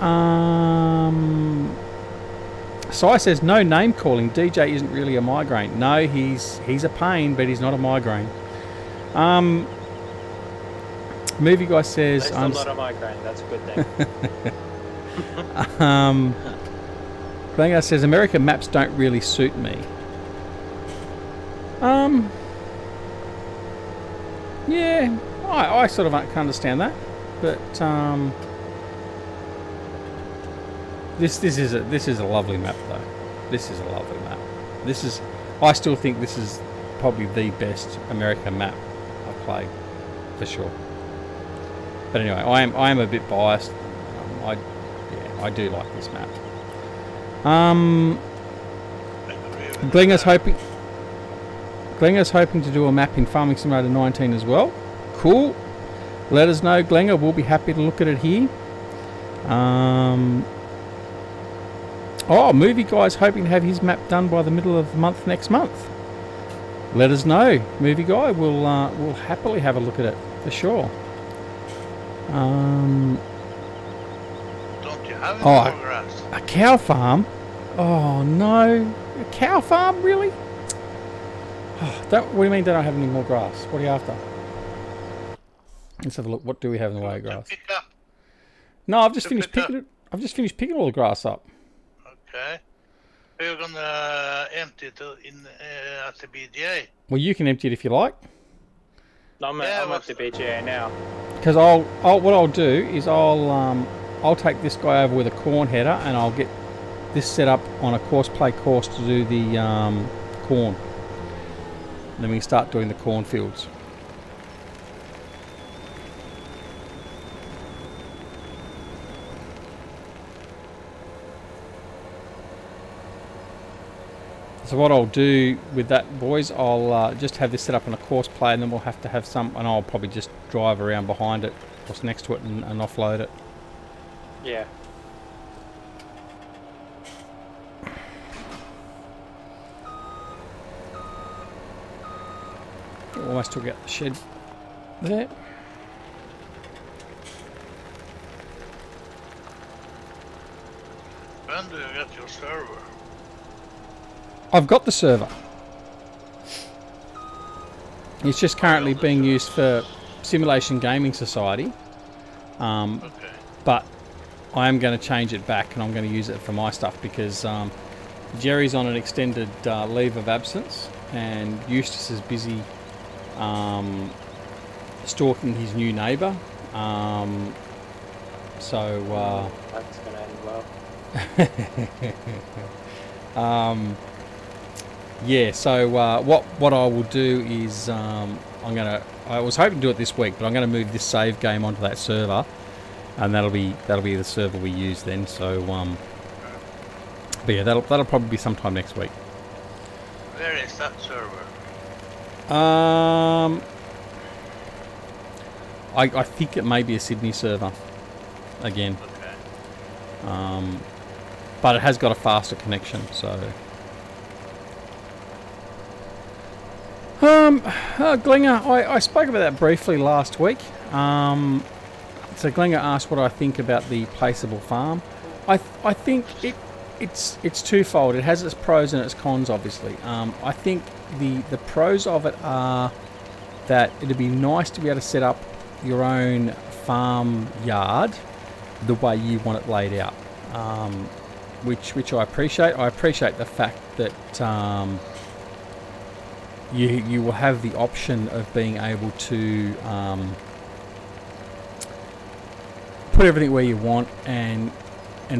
Sai says, no name calling. DJ isn't really a migraine. No, he's a pain, but he's not a migraine. Movie Guy says... I'm not a migraine. That's a good thing. Glanger says, American maps don't really suit me. Yeah, I sort of can understand that, but this is a lovely map though. This is a lovely map. I still think this is probably the best American map I've played for sure. But anyway, I am a bit biased. I do like this map. Glenger's hoping to do a map in Farming Simulator 19 as well. Cool. Let us know, Glenger. We'll be happy to look at it here. Oh, Movie Guy's hoping to have his map done by the middle of the month next month. Let us know, Movie Guy. We'll happily have a look at it for sure. Don't you have any more grass? A cow farm? Oh no, a cow farm, really? What do you mean they don't have any more grass? What are you after? Let's have a look. What do we have in the way of grass? No, I've just finished picking it. I've just finished picking all the grass up. Okay. We're gonna empty it at the BGA. Well, you can empty it if you like. I'm at the BGA now. Because what I'll do is I'll take this guy over with a corn header and I'll get this set up on a course to do the corn. And then we can start doing the cornfields. So what I'll do with that, boys, I'll just have this set up on a course play, and then we'll have to have some, and I'll probably just drive around behind it, what's next to it, and offload it. Yeah. Almost took out the shed there. When do you get your server? I've got the server. It's just currently being used for Simulation Gaming Society. Okay. But I am going to change it back and I'm going to use it for my stuff because Jerry's on an extended leave of absence and Eustace is busy stalking his new neighbour. That's going to end well. Yeah, so what I will do is I was hoping to do it this week, but I'm going to move this save game onto that server, and that'll be the server we use then. So but yeah, that'll probably be sometime next week. Where is that server? I think it may be a Sydney server again. Okay. but it has got a faster connection. So, Glinger, I spoke about that briefly last week. So Glinger asked what I think about the placeable farm. I think it's twofold. It has its pros and its cons, obviously. I think the pros of it are that it'd be nice to be able to set up your own farm yard the way you want it laid out, which I appreciate. I appreciate the fact that you will have the option of being able to put everything where you want and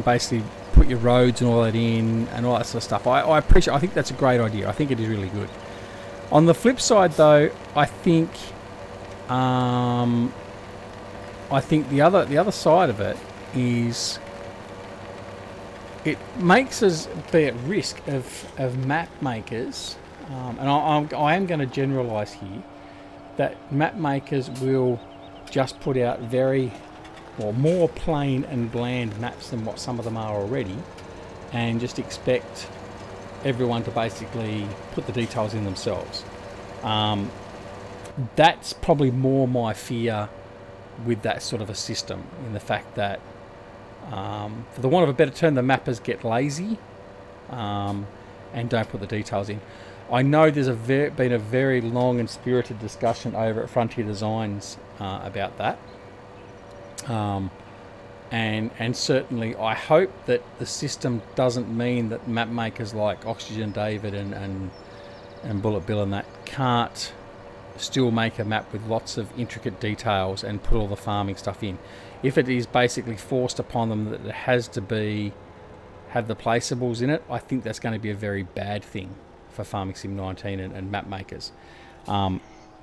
basically put your roads and all that in and all that sort of stuff. I appreciate. I think that's a great idea. I think it is really good. On the flip side, though, I think the other side of it is it makes us be at risk of map makers, and I am going to generalise here, that map makers will just put out more plain and bland maps than what some of them are already, and just expect everyone to basically put the details in themselves. That's probably more my fear with that sort of a system, in the fact that, for the want of a better term, the mappers get lazy and don't put the details in. I know there's been a very long and spirited discussion over at Frontier Designs about that. And certainly I hope that the system doesn't mean that map makers like Oxygen David and Bullet Bill and that can't still make a map with lots of intricate details and put all the farming stuff in. If it is basically forced upon them that it has to have the placeables in it, I think that's going to be a very bad thing for Farming Sim 19 and map makers.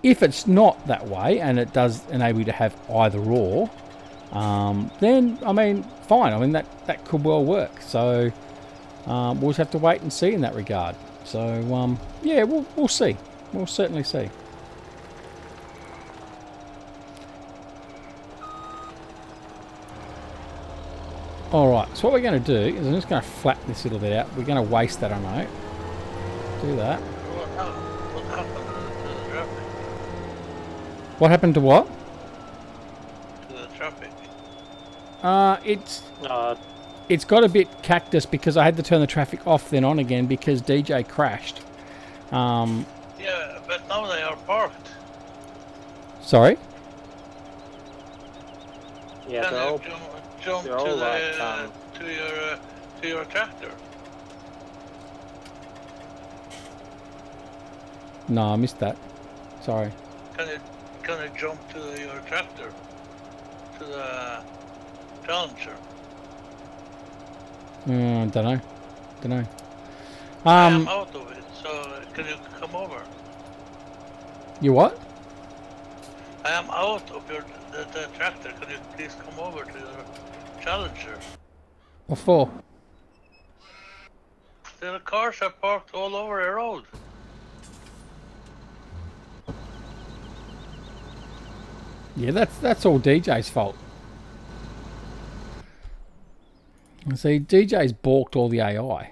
If it's not that way and it does enable you to have either or, then I mean fine. I mean that could well work. So we'll just have to wait and see in that regard. So yeah, we'll see. We'll certainly see. Alright, so what we're going to do is I'm just going to flatten this a little bit out. We're going to waste that, I know. Do that. What happened to the traffic? What happened to what? To the traffic. It's got a bit cactus because I had to turn the traffic off then on again because DJ crashed. Yeah, but now they are parked. Sorry? Yeah, Can they're you jump they're all to like, your tractor? No, I missed that. Sorry. Can you jump to your tractor? To the Challenger? Don't know. I am out of it, so can you come over? You what? I am out of the tractor. Can you please come over to your Challenger? What for? The cars are parked all over the road. Yeah, that's all DJ's fault. See, DJ's balked all the AI.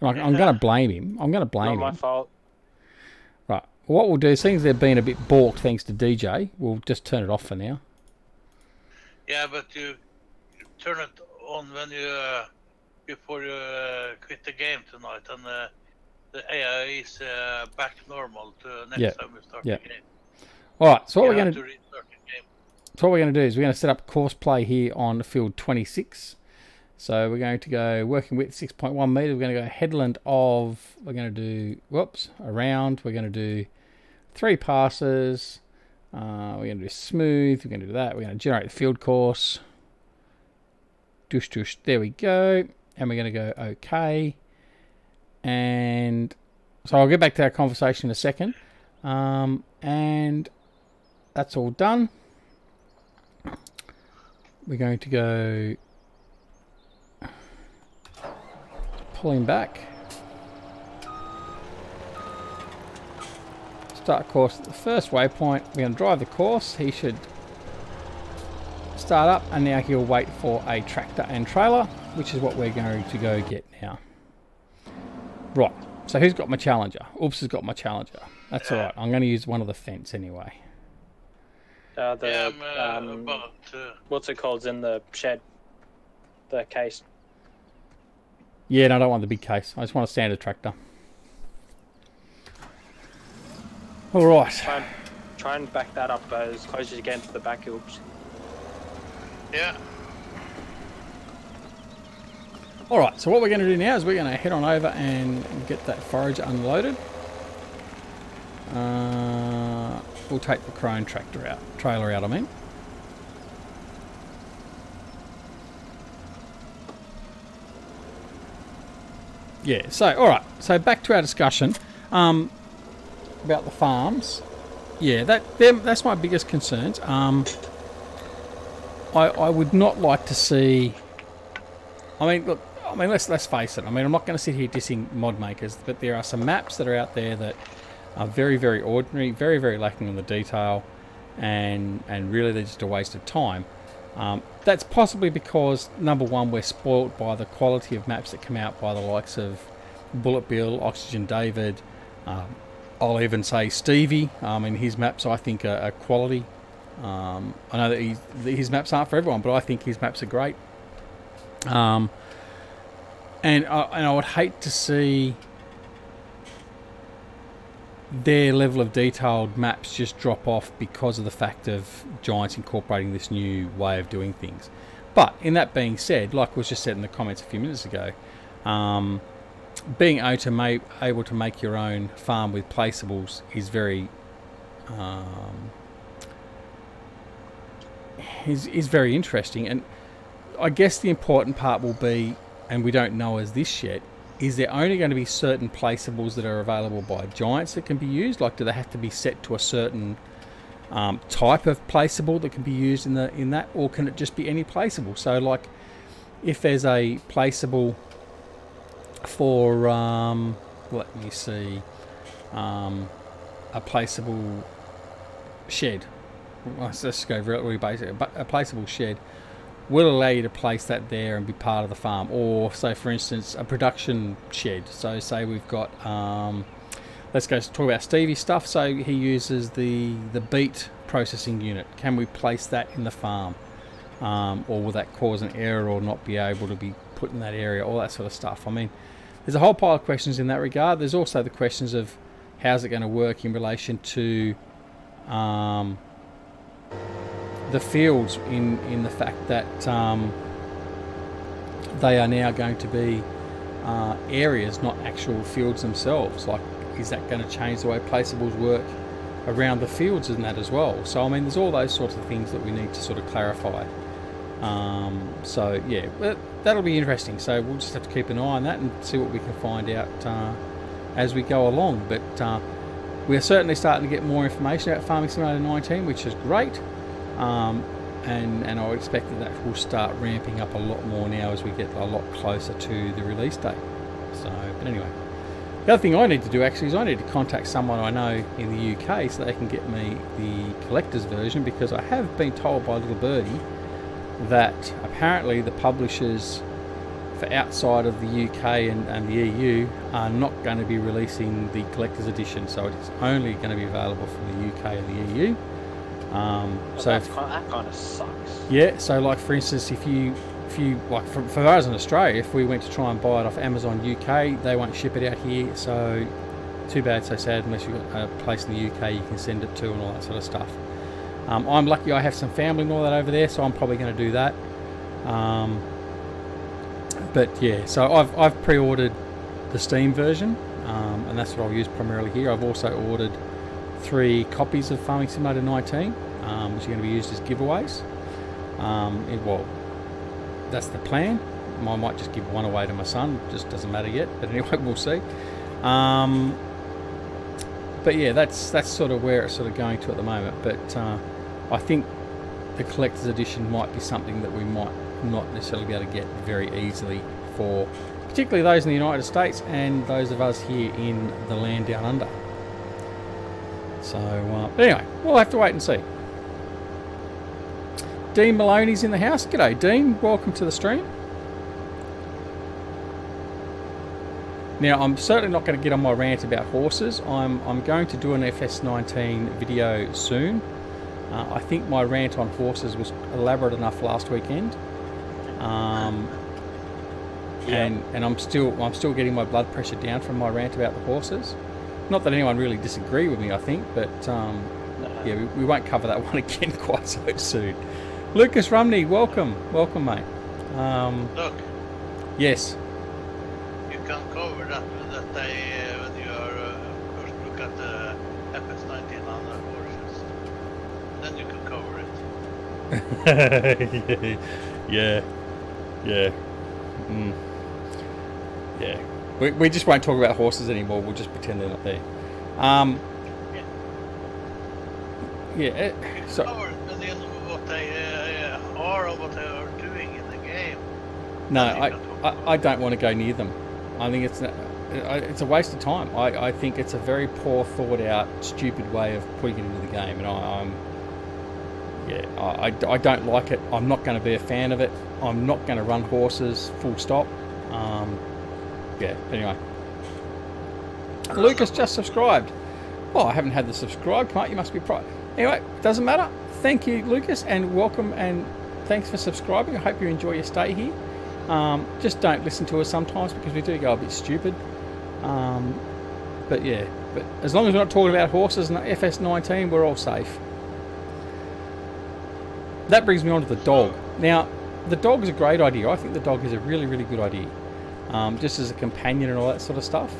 Like, I'm going to blame him. not my fault. Right. What we'll do, seeing as they've been a bit balked thanks to DJ, we'll just turn it off for now. Yeah, but you turn it on when you before you quit the game tonight, and the AI is back normal to next time we start the game. All right. So what we're going to restart the game. So what we're going to do is we're going to set up course play here on field 26. So we're going to go working width 6.1 meters. We're going to go headland of. We're going to do around. We're going to do 3 passes. We're going to do smooth. We're going to do that. We're going to generate the field course. Douche. There we go. And we're going to go OK. And so I'll get back to our conversation in a second. And that's all done. We're going to go pull him back. Start course at the first waypoint. We're going to drive the course. He should start up, and now he'll wait for a tractor and trailer. which is what we're going to go get now. Right, so who's got my Challenger? Oops has got my Challenger. That's alright, I'm going to use one of the fence anyway. What's it called? It's in the shed. The case. Yeah, no, I don't want the big case. I just want a standard tractor. Alright. Try and back that up as close as you can to the back hoops. Yeah. Alright, so what we're going to do now is we're going to head on over and get that forage unloaded. We'll take the crone trailer out, I mean. Yeah, so, alright, so back to our discussion about the farms. Yeah, that's my biggest concerns. I would not like to see... I mean, look, let's face it. I mean, I'm not going to sit here dissing mod makers, but there are some maps that are out there that are very, very ordinary, very, very lacking in the detail, and really they're just a waste of time. That's possibly because, number one, we're spoilt by the quality of maps that come out by the likes of Bullet Bill, Oxygen David, I'll even say Stevie. And his maps I think are quality. I know that his maps aren't for everyone, but I think his maps are great. And I would hate to see their level of detailed maps just drop off because of the fact of Giants incorporating this new way of doing things. But in that being said, like was just said in the comments a few minutes ago, being able to make your own farm with placeables is very is very interesting. And I guess the important part will be, and we don't know as this yet, is there only going to be certain placeables that are available by Giants that can be used? Like, do they have to be set to a certain type of placeable that can be used in that, or can it just be any placeable? So, like, if there's a placeable for, let me see, a placeable shed. Let's just go very basic. A placeable shed will allow you to place that there and be part of the farm. Or say, for instance, a production shed. So say we've got, let's go talk about Stevie's stuff. So he uses the beet processing unit. Can we place that in the farm? Or will that cause an error or not be able to be put in that area? All that sort of stuff. I mean, there's a whole pile of questions in that regard. There's also the questions of how's it going to work in relation to the fields, in the fact that they are now going to be areas, not actual fields themselves. Like, is that going to change the way placeables work around the fields and that as well? So I mean, there's all those sorts of things that we need to sort of clarify. So yeah, that'll be interesting. So we'll just have to keep an eye on that and see what we can find out as we go along. But we're certainly starting to get more information about Farming Simulator 19, which is great. And I would expect that will start ramping up a lot more now as we get a lot closer to the release date. So, but anyway, the other thing I need to do actually is I need to contact someone I know in the UK so they can get me the collector's version, because I have been told by Little Birdie that apparently the publishers for outside of the UK and the EU are not going to be releasing the collector's edition, so it's only going to be available from the UK and the EU. So that kind of sucks. Yeah, so like for instance, if you like for those in Australia, if we went to try and buy it off Amazon UK, they won't ship it out here. So too bad, so sad. Unless you've got a place in the UK you can send it to and all that sort of stuff. I'm lucky I have some family and all that over there, so I'm probably going to do that. But yeah, so I've pre-ordered the Steam version, and that's what I'll use primarily here. I've also ordered 3 copies of Farming Simulator 19, which are going to be used as giveaways. Well, that's the plan. I might just give one away to my son, just doesn't matter yet, but anyway, we'll see. But yeah, that's sort of where it's sort of going to at the moment. But I think the collector's edition might be something that we might not necessarily be able to get very easily for particularly those in the United States and those of us here in the land down under. So, but anyway, we'll have to wait and see. Dean Maloney's in the house. G'day, Dean. Welcome to the stream. Now, I'm certainly not going to get on my rant about horses. I'm going to do an FS19 video soon. I think my rant on horses was elaborate enough last weekend. And I'm still getting my blood pressure down from my rant about the horses. Not that anyone really disagree with me, I think, but yeah, we won't cover that one again quite so soon. Lucas Rumney, welcome, mate. Look. Yes. You can cover that day when you are first look at the FS19 on the horses. Then you can cover it. Yeah. Yeah. We just won't talk about horses anymore. We'll just pretend they're not there. So cover what they are or what they are doing in the game. No, I don't want to go near them. I think it's a waste of time. I think it's a very poor, thought out, stupid way of putting it into the game, and I don't like it. I'm not going to be a fan of it. I'm not going to run horses, full stop. Yeah, anyway. Lucas just subscribed. Oh, I haven't had the subscribe. Come on, you must be proud. Anyway, doesn't matter. Thank you, Lucas, and welcome, and thanks for subscribing. I hope you enjoy your stay here. Just don't listen to us sometimes because we do go a bit stupid. But yeah, but as long as we're not talking about horses and FS19, we're all safe. That brings me on to the dog. Now, the dog is a great idea. I think the dog is a really, really good idea. Just as a companion and all that sort of stuff.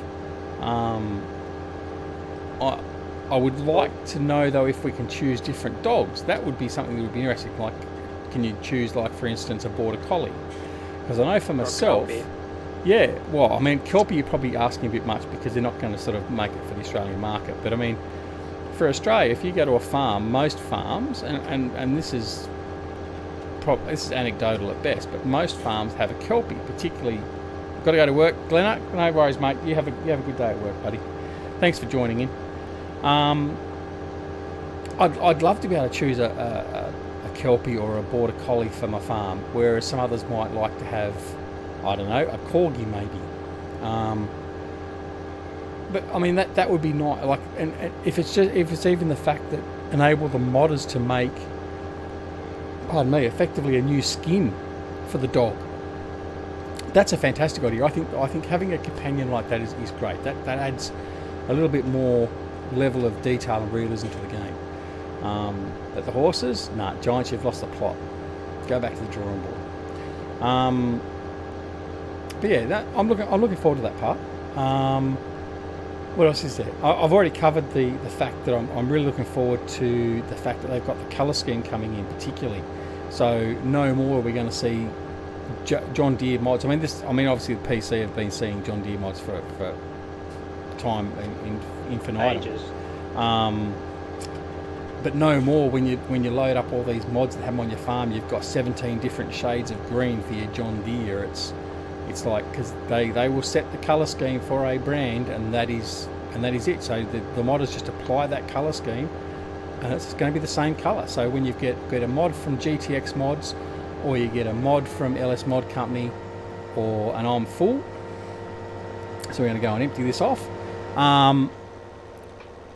I would like to know, though, if we can choose different dogs. That would be something that would be interesting. Like, can you choose, like, for instance, a Border Collie? Because I know for myself... Yeah, well, I mean, Kelpie you're probably asking a bit much because they're not going to sort of make it for the Australian market. But, I mean, for Australia, if you go to a farm, most farms, and this is anecdotal at best, but most farms have a Kelpie, particularly... Got to go to work, Glenna. No worries, mate. You have a good day at work, buddy. Thanks for joining in. I'd love to be able to choose a Kelpie or a Border Collie for my farm, whereas some others might like to have, I don't know, a Corgi maybe. But I mean that would be nice. Like, and if it's even the fact that enable the modders to make, pardon me, effectively a new skin for the dog. That's a fantastic idea. I think having a companion like that is great. That adds a little bit more level of detail and realism to the game. But the horses, nah, Giants, you've lost the plot. Go back to the drawing board. But yeah, I'm looking forward to that part. What else is there? I've already covered the fact that I'm really looking forward to the fact that they've got the colour scheme coming in, particularly. So no more are we going to see John Deere mods. I mean, obviously the PC have been seeing John Deere mods for time in infinitum. But no more when you load up all these mods that have them on your farm. You've got 17 different shades of green for your John Deere. It's like, because they will set the colour scheme for a brand, and that is it. So the modders just apply that colour scheme, and it's going to be the same colour. So when you get a mod from GTX Mods, or you get a mod from LS Mod Company, or and I'm full. So we're going to go and empty this off.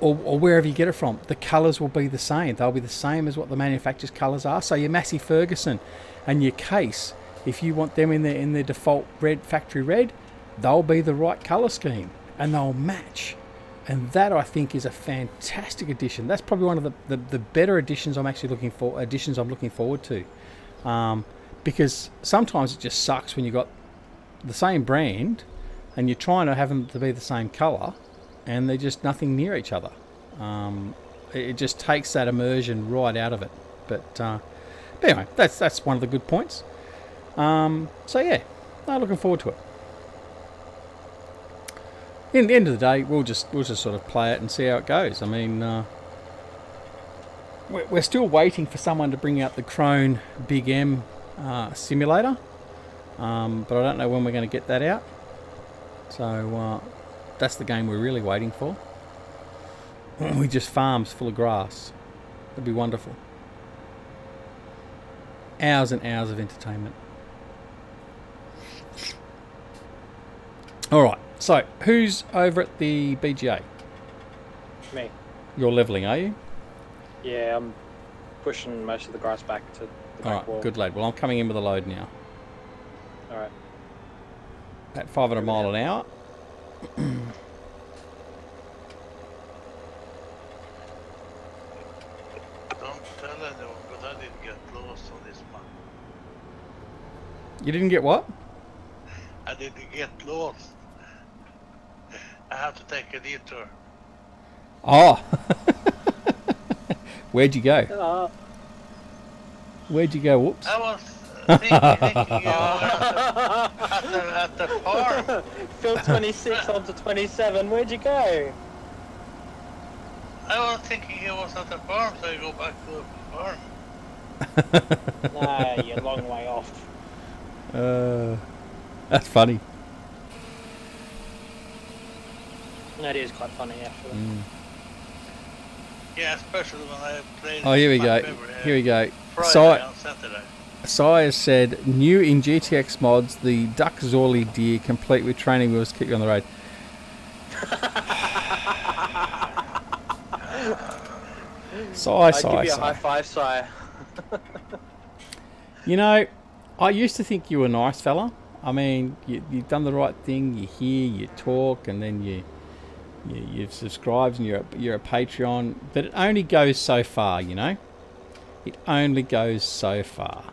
Or wherever you get it from, the colours will be the same. They'll be the same as what the manufacturer's colours are. So your Massey Ferguson and your Case, if you want them in their default red, factory red, they'll be the right colour scheme and they'll match. And that, I think, is a fantastic addition. That's probably one of the better additions I'm looking forward to. Because sometimes it just sucks when you've got the same brand and you're trying to have them to be the same colour and they're just nothing near each other. It just takes that immersion right out of it. But anyway, that's one of the good points. So yeah, I'm looking forward to it. In the end of the day, we'll just sort of play it and see how it goes. I mean, we're still waiting for someone to bring out the Krone Big M simulator, but I don't know when we're going to get that out. So that's the game we're really waiting for. We just farms full of grass. It'd be wonderful. Hours and hours of entertainment. All right. So, who's over at the BGA? Me. You're levelling, are you? Yeah, I'm pushing most of the grass back to the back Alright, wall. good lad. Well, I'm coming in with a load now. Alright. At 500 mile an hour. Don't tell anyone, but I didn't get lost on this map. You didn't get what? I didn't get lost. I have to take a detour. Oh! Where'd you go? Hello. Where'd you go? Whoops. I was thinking you were at the farm. Phil 26 onto 27. Where'd you go? I was thinking he was at the farm, so I go back to the farm. Nah, you're a long way off. That's funny. That is quite funny, actually. Yeah, especially when I played. Oh, here we this map go. every, Here we go. Friday on Saturday. Sai has said, new in GTX mods, the Duck Zorley deer, complete with training wheels, keep you on the road. I'd give you a high five, Sai. You know, I used to think you were a nice fella. I mean, you've done the right thing. You hear, you talk, and then you've subscribed, and you're a Patreon. But it only goes so far, you know. It only goes so far.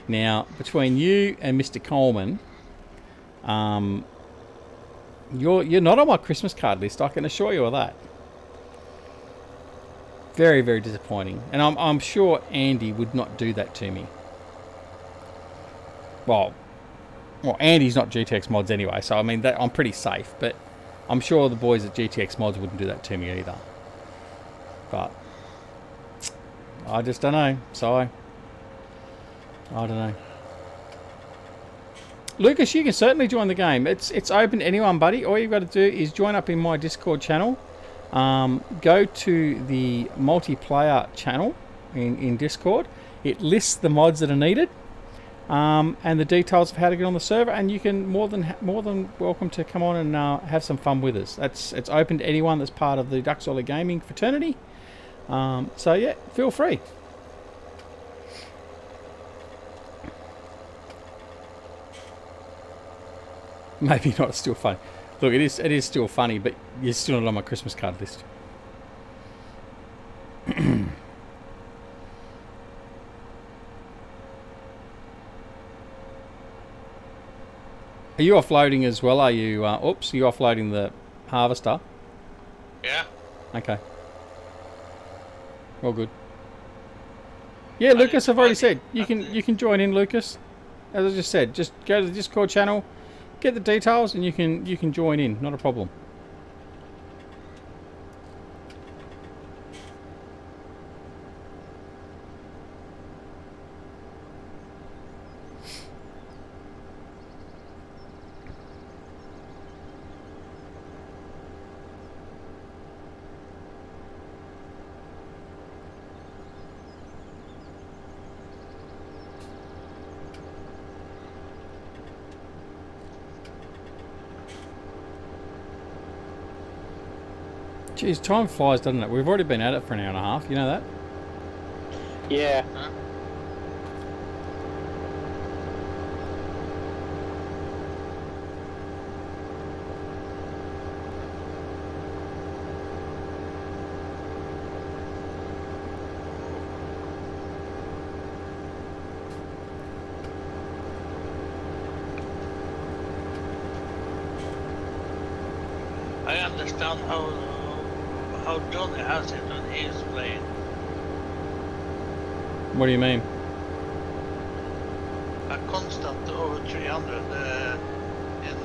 Now, between you and Mr. Coleman, you're not on my Christmas card list. I can assure you of that. Very, very disappointing. And I'm sure Andy would not do that to me. Well, Andy's not GTX Mods anyway, so I mean, I'm pretty safe. But I'm sure the boys at GTX Mods wouldn't do that to me either. But I just don't know. So I don't know. Lucas, you can certainly join the game. It's open to anyone, buddy. All you've got to do is join up in my Discord channel. Go to the MultiPlayer channel in Discord. It lists the mods that are needed and the details of how to get on the server. And you can more than welcome to come on and have some fun with us. It's open to anyone that's part of the DoughBoy gaming fraternity. So yeah, feel free. Maybe not. It's still funny. Look, it is still funny, but you're still not on my Christmas card list. Are you offloading as well? Are you? Oops, are you offloading the harvester? Yeah. Okay. All good. Yeah, Lucas, I've already said you can join in, Lucas. As I just said, just go to the Discord channel, get the details, and you can join in. Not a problem. Jeez, time flies, doesn't it? We've already been at it for an hour and a half. You know that? Yeah. Huh? I understand how Johnny has it when he is playing. What do you mean? A constant over 300 in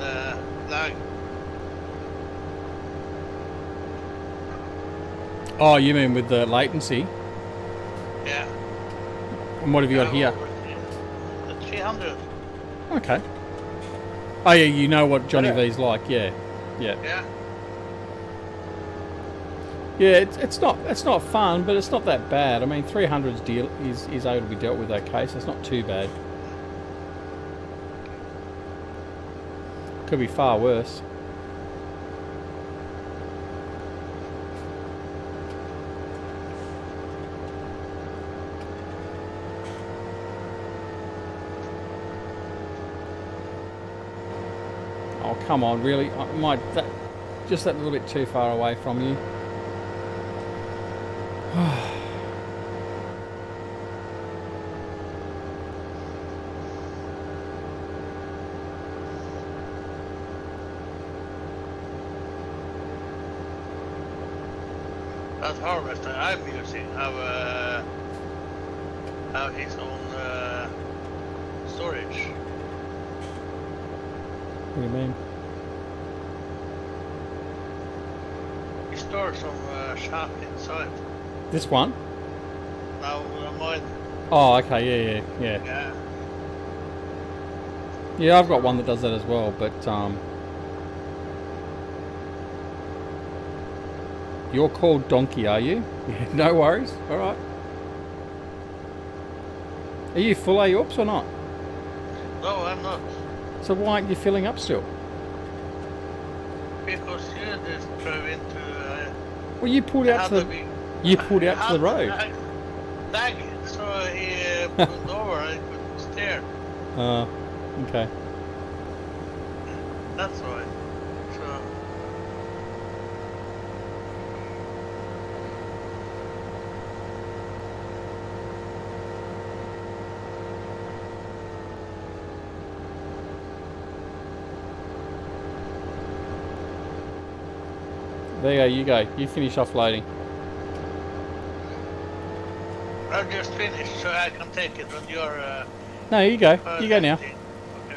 lag. Oh, you mean with the latency? Yeah. And what have you got here? The 300. Okay. Oh yeah, you know what Johnny V's like, yeah. Yeah. Yeah. Yeah, it's not fun, but it's not that bad. I mean, 300's is able to be dealt with okay, so it's not too bad. Could be far worse. Oh, come on, really? Just that little bit too far away from you. That harvester I'm using have his own storage. What do you mean? He stores some chaff inside. This one? Now mine. Oh, okay, yeah. Yeah. Yeah, I've got one that does that as well, but you're called Donkey, are you? Yeah, no worries. All right. Are you full AUPs or not? No, I'm not. So why aren't you filling up still? Because you just drove into. Well, you pulled out to the. You pulled out to the road. Lag it, so he pulled over and I couldn't steer. Okay. That's why. So. There you go. You finish offloading. I've just finished, so I can take it on your. No, you go. You go now. Okay.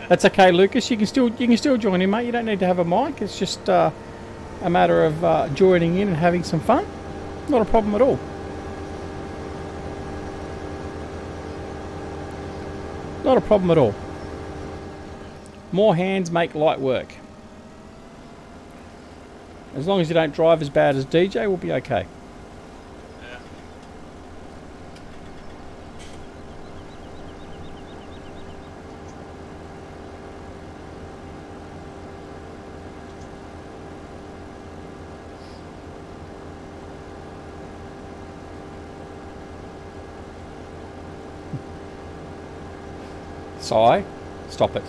That's okay, Lucas. You can still join in, mate. You don't need to have a mic. It's just a matter of joining in and having some fun. Not a problem at all. Not a problem at all. More hands make light work. As long as you don't drive as bad as DJ, we'll be okay. Yeah. Si, stop it.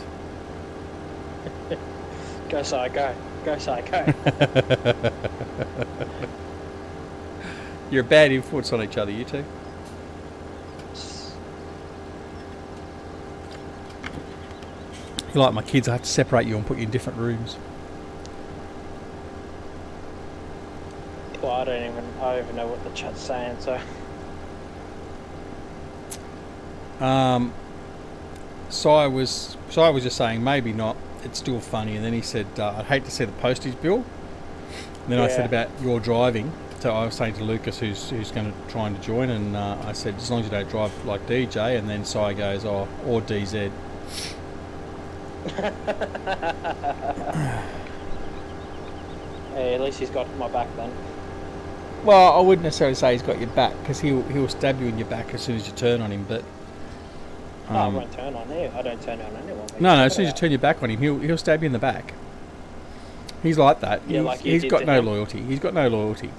Go, Si, go. Go, Si, go. You're a bad influence on each other, you two. You're like my kids. I have to separate you and put you in different rooms. Well, I don't even know what the chat's saying, so. Si was just saying maybe not. It's still funny, and then he said, "I'd hate to see the postage bill." And then I said about your driving. So I was saying to Lucas, who's going to trying to join, and I said, as long as you don't drive like DJ. And then Si goes, "Oh, or DZ." Hey, at least he's got my back then. Well, I wouldn't necessarily say he's got your back, because he'll stab you in your back as soon as you turn on him. But No, I won't turn on you. I don't turn on anyone. no, as soon as you turn your back on him, he'll stab you in the back. He's like that. Yeah, like you he's did got to no him. loyalty. He's got no loyalty.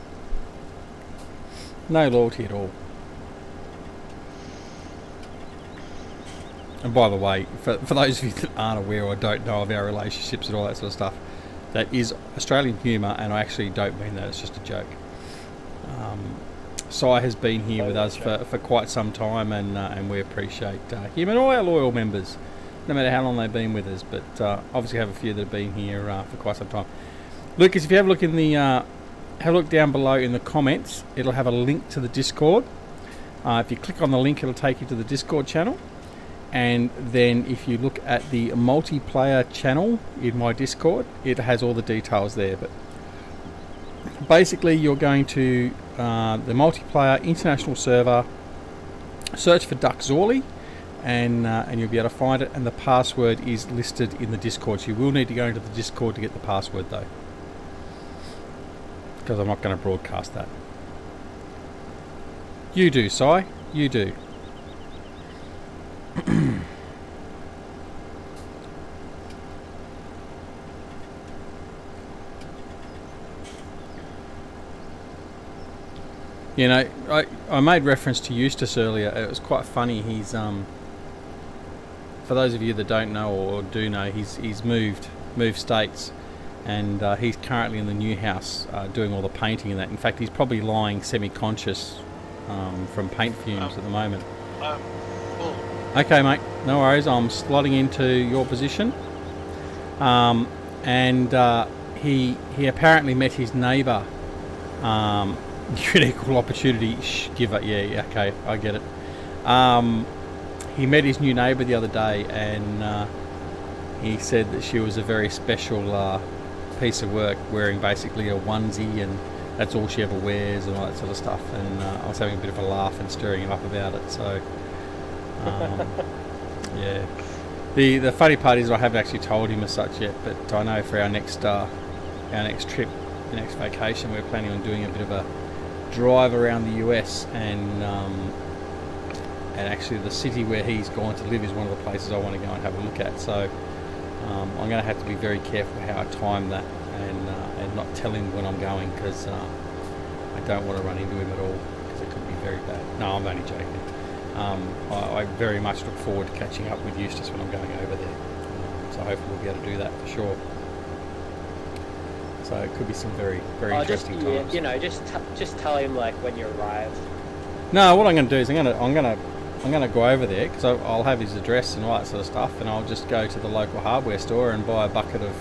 No loyalty at all. And by the way, for those of you that aren't aware or don't know of our relationships and all that sort of stuff, that is Australian humour, and I actually don't mean that. It's just a joke. Si has been here with us for quite some time, and we appreciate him and all our loyal members, no matter how long they've been with us. But obviously have a few that have been here for quite some time. Lucas, if you have a look in the have a look down below in the comments, it'll have a link to the Discord. If you click on the link, it'll take you to the Discord channel, and then if you look at the MultiPlayer channel in my Discord, it has all the details there. But basically, you're going to the MultiPlayer international server, search for Duck Zorley, and you'll be able to find it, and the password is listed in the Discord. So you will need to go into the Discord to get the password, though, because I'm not going to broadcast that. You do, Si. You do. You know, I made reference to Eustace earlier. It was quite funny. He's for those of you that don't know or do know, he's moved states, and he's currently in the new house doing all the painting and that. In fact, he's probably lying semi-conscious from paint fumes at the moment. Cool. Okay, mate. No worries. I'm slotting into your position. He apparently met his neighbour. Equal opportunity giver. Yeah, okay, I get it. He met his new neighbour the other day, and he said that she was a very special piece of work, wearing basically a onesie, and that's all she ever wears and all that sort of stuff. And I was having a bit of a laugh and stirring him up about it. So yeah, the funny part is I haven't actually told him as such yet, but I know for our next trip, the next vacation, we're planning on doing a bit of a drive around the US, and actually the city where he's gone to live is one of the places I want to go and have a look at. So I'm going to have to be very careful how I time that, and not tell him when I'm going, because I don't want to run into him at all, because it could be very bad. No, I'm only joking. I very much look forward to catching up with Eustace when I'm going over there. So hopefully we'll be able to do that for sure. So it could be some very interesting times. Yeah, you know, just tell him like when you arrive. No, what I'm going to do is I'm going to go over there, because I'll have his address and all that sort of stuff, and I'll just go to the local hardware store and buy a bucket of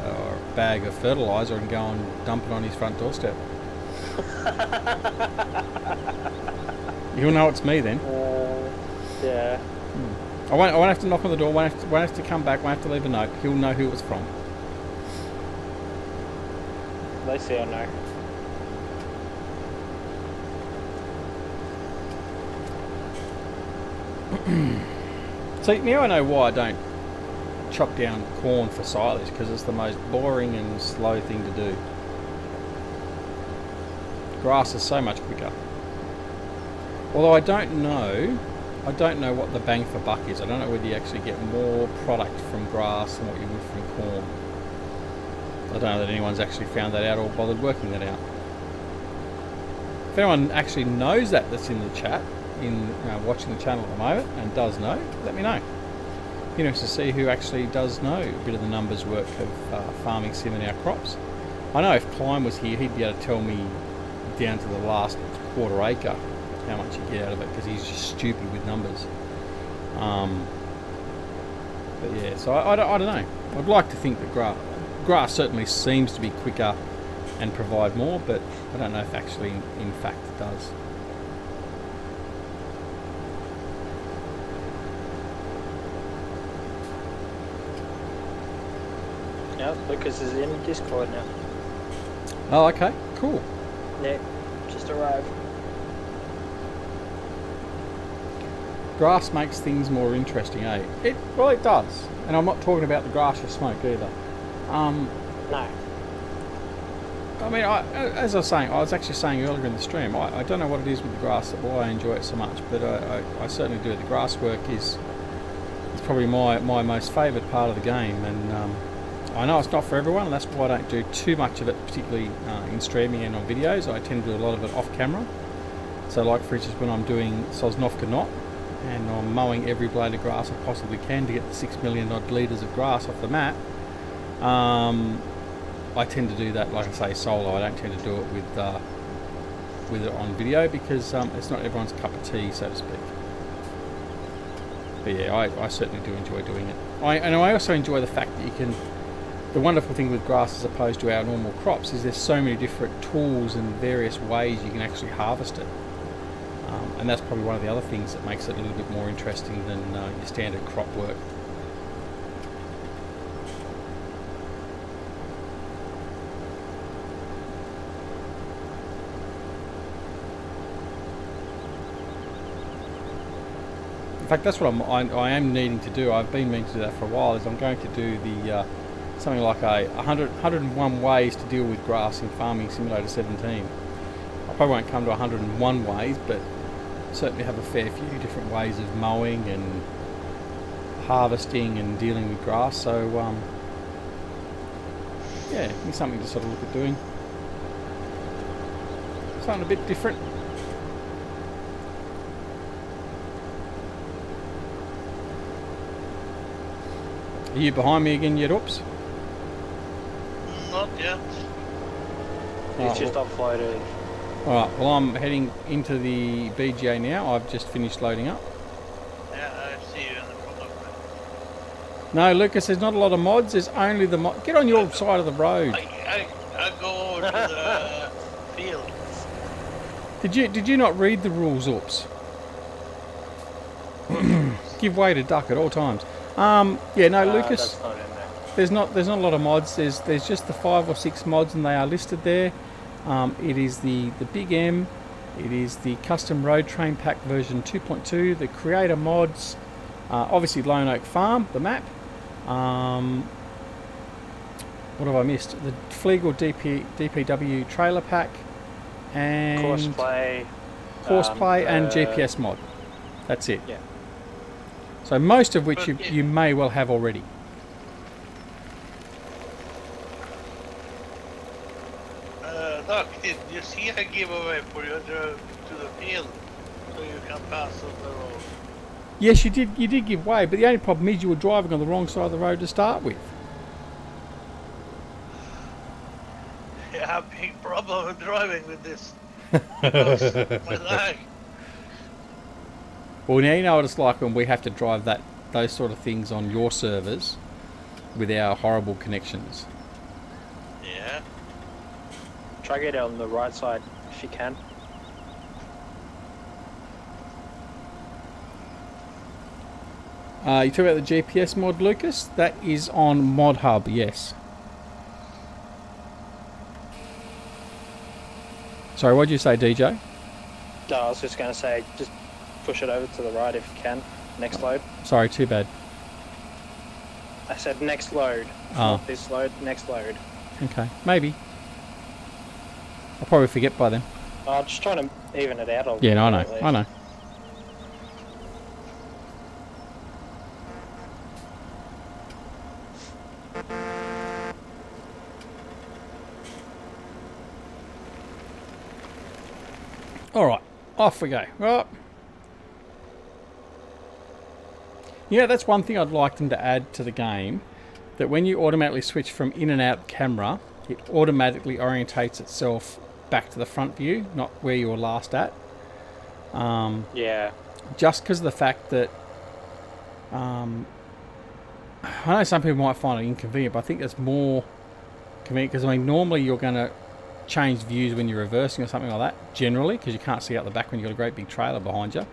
or a bag of fertilizer and go and dump it on his front doorstep. He'll know it's me then. Yeah. I won't have to knock on the door. Won't have to come back. Won't have to leave a note. He'll know who it was from. At least he'll know. See, now I know why I don't chop down corn for silage, because it's the most boring and slow thing to do. Grass is so much quicker. Although I don't know what the bang for buck is. I don't know whether you actually get more product from grass than what you would from corn. I don't know that anyone's actually found that out or bothered working that out. If anyone actually knows that, that's in the chat, watching the channel at the moment, and does know, let me know. You know, to see who actually does know a bit of the numbers work of farming sim in our crops. I know if Klein was here, he'd be able to tell me down to the last quarter acre how much you get out of it, because he's just stupid with numbers. But yeah, so I don't know. I'd like to think that grass certainly seems to be quicker and provide more, but I don't know if actually in fact it does. Yeah, Lucas is in Discord now. Oh, okay, cool. Yeah, just arrived. Grass makes things more interesting, eh? It does. And I'm not talking about the grass you smoke either. No. I mean, as I was saying, I was actually saying earlier in the stream, I don't know what it is with the grass, why I enjoy it so much, but I certainly do. The grass work is probably my most favoured part of the game, and I know it's not for everyone, and that's why I don't do too much of it, particularly in streaming and on videos. I tend to do a lot of it off camera. So like for instance, when I'm doing Sosnovka Knot, and I'm mowing every blade of grass I possibly can to get the 6 million odd litres of grass off the map, I tend to do that, like I say, solo. I don't tend to do it with it on video, because it's not everyone's cup of tea, so to speak. But yeah, I certainly do enjoy doing it. And I also enjoy the fact that you can... The wonderful thing with grass as opposed to our normal crops is there's so many different tools and various ways you can actually harvest it. And that's probably one of the other things that makes it a little bit more interesting than your standard crop work. In fact, that's what I am needing to do. I've been meaning to do that for a while. Is I'm going to do the something like 101 ways to deal with grass in Farming Simulator 17. I probably won't come to 101 ways, but certainly have a fair few different ways of mowing and harvesting and dealing with grass. So yeah, it's something to sort of look at doing. Something a bit different. Are you behind me again yet, Oops? Not yet. He's just offloaded. Alright, well I'm heading into the BGA now. I've just finished loading up. Yeah, I see you in the front of me. No, Lucas, there's not a lot of mods. There's only the mod. Get on your side of the road. I go over to the field. Did you not read the rules, Oops? Give way to duck at all times. Yeah, no, Lucas. That's not in there. There's not a lot of mods. There's just the 5 or 6 mods, and they are listed there. It is the Big M. It is the Custom Road Train Pack version 2.2. The Creator mods. Obviously Lone Oak Farm, the map. What have I missed? The Flegel DPW trailer pack. And Courseplay and GPS mod. That's it. Yeah. So most of which you may well have already. Doc, did you see a giveaway for you to the field so you can pass on the road? Yes, you did. You did give way, but the only problem is you were driving on the wrong side of the road to start with. Yeah, I have a big problem with driving with this. Because my leg. Well, now you know what it's like when we have to drive those sort of things on your servers with our horrible connections. Yeah. Try get it on the right side if you can. You talk about the GPS mod, Lucas? That is on Mod Hub, yes. Sorry, what did you say, DJ? No, I was just going to say, just push it over to the right if you can. Next load. Sorry, too bad. I said next load. Oh. Not this load, next load. Okay, maybe. I'll probably forget by then. I'm just trying to even it out. Yeah, no, I know. I know. Alright, off we go. Right. Yeah, that's one thing I'd like them to add to the game. That when you automatically switch from in and out camera, it automatically orientates itself back to the front view, not where you were last at. Yeah. Just because of the fact that I know some people might find it inconvenient, but I think that's more convenient because I mean normally you're going to change views when you're reversing or something like that, generally, because you can't see out the back when you've got a great big trailer behind you.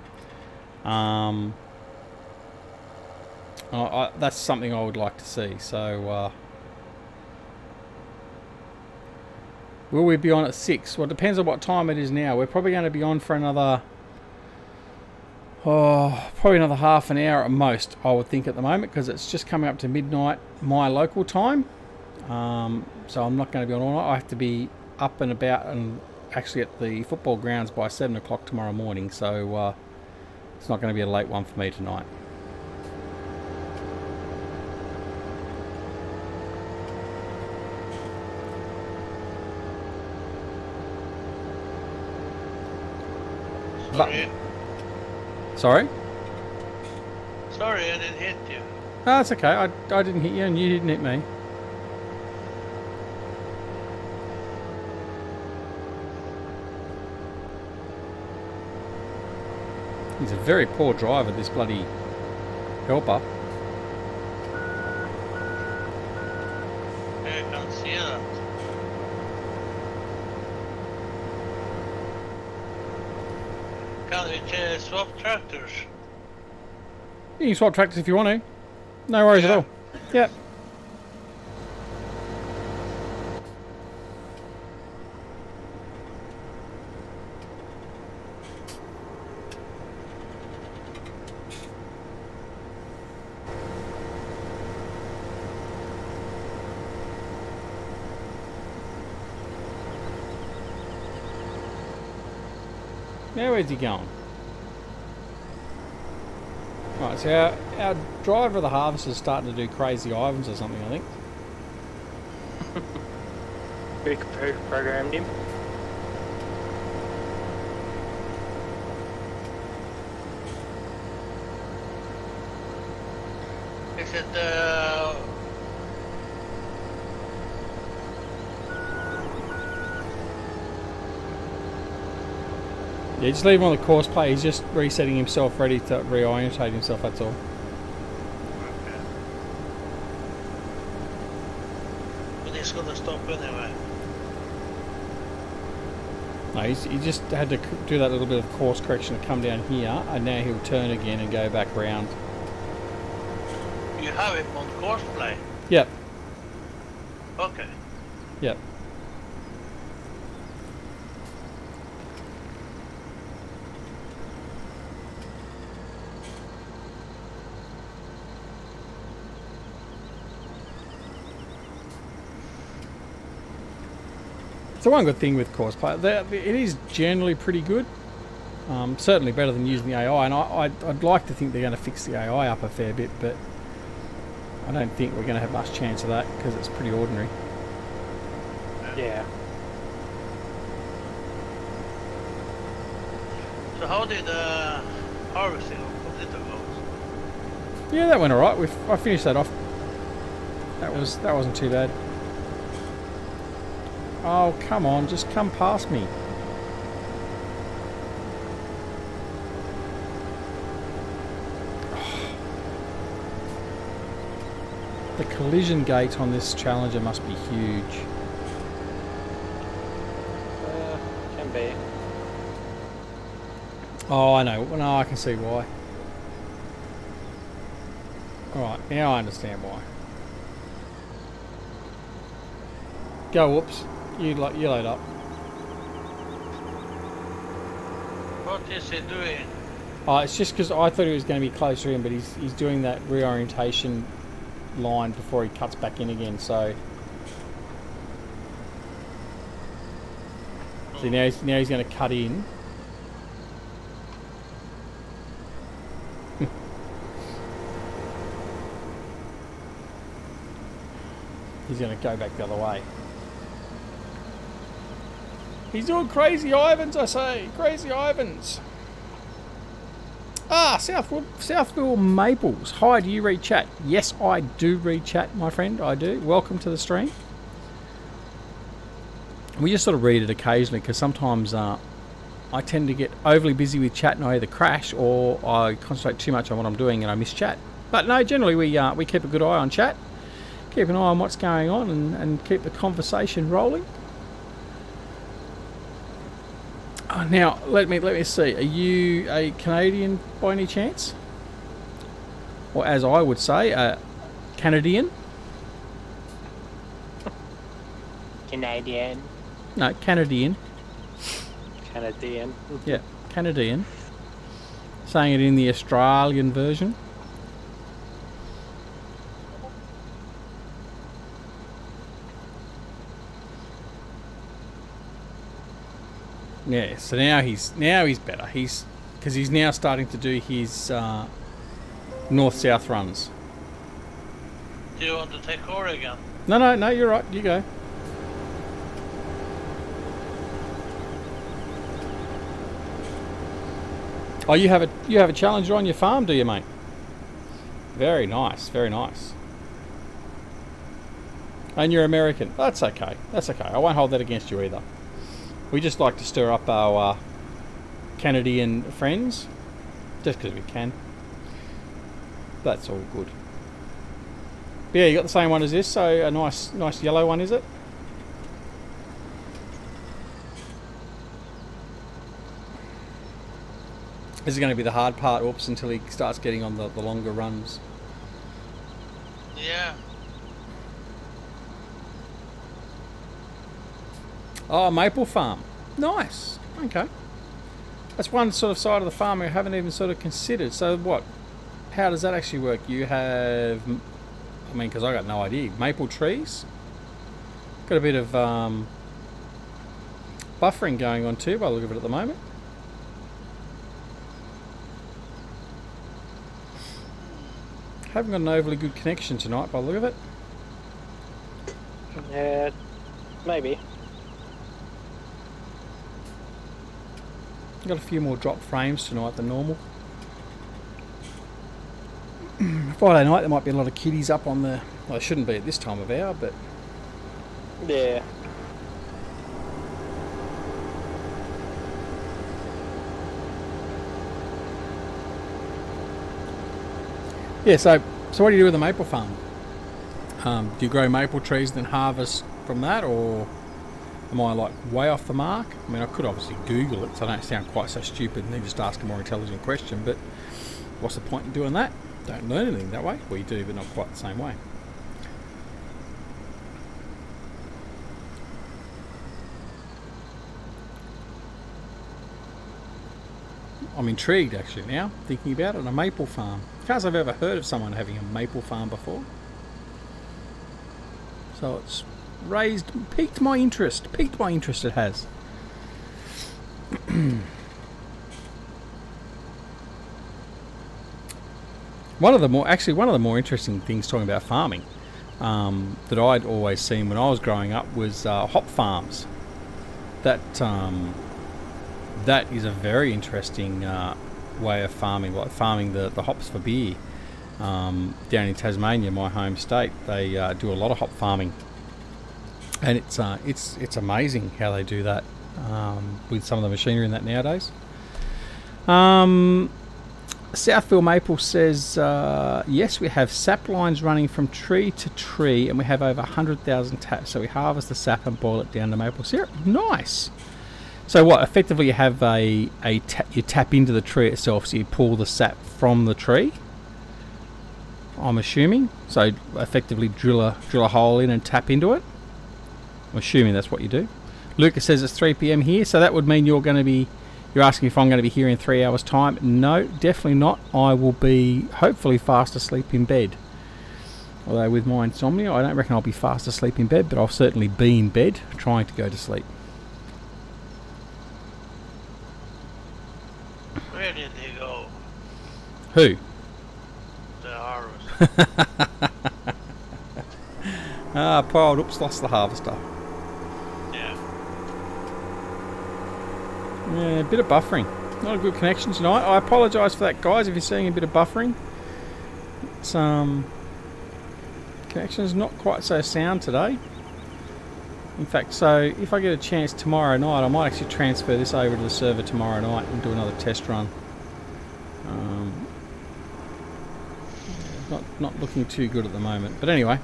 That's something I would like to see. So will we be on at 6? Well, it depends on what time it is now. We're probably going to be on for another probably another half an hour at most, I would think, at the moment, because it's just coming up to midnight my local time. So I'm not going to be on all night. I have to be up and about and actually at the football grounds by 7 o'clock tomorrow morning, so it's not going to be a late one for me tonight. Sorry? Sorry, I didn't hit you. No, it's okay. I didn't hit you and you didn't hit me. He's a very poor driver, this bloody helper. I can see that. Can we swap tractors? You can swap tractors if you want to. No worries at all. Yep. Now where's he going? Right, so our driver of the harvest is starting to do crazy Ivans or something, I think. We programmed him. Is it Yeah, just leave him on the course play. He's just resetting himself, ready to reorientate himself, that's all. Okay. But he's gonna stop anyway. No, he just had to do that little bit of course correction to come down here, and now he'll turn again and go back round. You have him on course play? Yep. Okay. Yep. So one good thing with course play, it is generally pretty good. Certainly better than using the AI, and I'd like to think they're going to fix the AI up a fair bit, but I don't think we're going to have much chance of that because it's pretty ordinary. Yeah. So how did harvesting of potato go? Yeah, that went alright. I finished that off. That wasn't too bad. Oh, come on, just come past me. The collision gate on this Challenger must be huge. Can be. Oh, I know. No, I can see why. Alright, now I understand why. Go, whoops. You load up. What is he doing? Oh, it's just because I thought he was going to be closer in, but he's doing that reorientation line before he cuts back in again, so... See, now he's going to cut in. He's going to go back the other way. He's doing crazy Ivans, I say. Crazy Ivans. Ah, Southville Maples. Hi, do you read chat? Yes, I do read chat, my friend. I do. Welcome to the stream. We just sort of read it occasionally because sometimes I tend to get overly busy with chat and I either crash or I concentrate too much on what I'm doing and I miss chat. But no, generally we keep a good eye on chat. Keep an eye on what's going on and keep the conversation rolling. Now, let me see. Are you a Canadian by any chance? Or as I would say, a Canadian? Canadian. No, Canadian. Canadian. Yeah, Canadian. Saying it in the Australian version. Yeah, so now he's better. Because he's now starting to do his north-south runs. Do you want to take over again? No, you're right. You go. Oh, you have a Challenger on your farm, do you, mate? Very nice, very nice. And you're American. That's okay. That's okay. I won't hold that against you either. We just like to stir up our Canadian friends, just because we can. That's all good. But yeah, you got the same one as this, so a nice yellow one, is it? This is going to be the hard part, oops, until he starts getting on the longer runs. Yeah. Oh, maple farm. Nice. Okay. That's one sort of side of the farm we haven't even sort of considered. So what? How does that actually work? You have... I mean, because I got no idea. Maple trees. Got a bit of buffering going on too by the look of it at the moment. Haven't got an overly good connection tonight by the look of it. Yeah, maybe. Got a few more drop frames tonight than normal. Friday night there might be a lot of kiddies up on the... Well, it shouldn't be at this time of hour, but... Yeah. Yeah, so what do you do with a maple farm? Do you grow maple trees and then harvest from that, or am I like way off the mark? I mean, I could obviously Google it, so I don't sound quite so stupid and then just ask a more intelligent question, but what's the point in doing that? Don't learn anything that way. Well, you do, but not quite the same way. I'm intrigued actually now, thinking about it, a maple farm. Because I've ever heard of someone having a maple farm before. So it's piqued my interest it has. One of the more interesting things talking about farming that I'd always seen when I was growing up was hop farms. That is a very interesting way of farming, like farming the hops for beer. Down in Tasmania, my home state, they do a lot of hop farming, and it's amazing how they do that with some of the machinery in that nowadays. Southville Maple says, yes, we have sap lines running from tree to tree, and we have over 100,000 taps. So we harvest the sap and boil it down to maple syrup. Nice. So what? Effectively, you have you tap into the tree itself, so you pull the sap from the tree. I'm assuming. So effectively, drill a hole in and tap into it. I'm assuming that's what you do. Lucas says it's 3 p.m. here, so that would mean you're asking if I'm going to be here in 3 hours' time. No, definitely not. I will be hopefully fast asleep in bed. Although with my insomnia, I don't reckon I'll be fast asleep in bed, but I'll certainly be in bed trying to go to sleep. Where did he go? Who? The harvest. Poor old Upsloss the harvester. Yeah. Yeah, a bit of buffering. Not a good connection tonight. I apologise for that, guys, if you're seeing a bit of buffering. It's connection's not quite so sound today. In fact, so if I get a chance tomorrow night, I might actually transfer this over to the server tomorrow night and do another test run. Not looking too good at the moment, but anyway,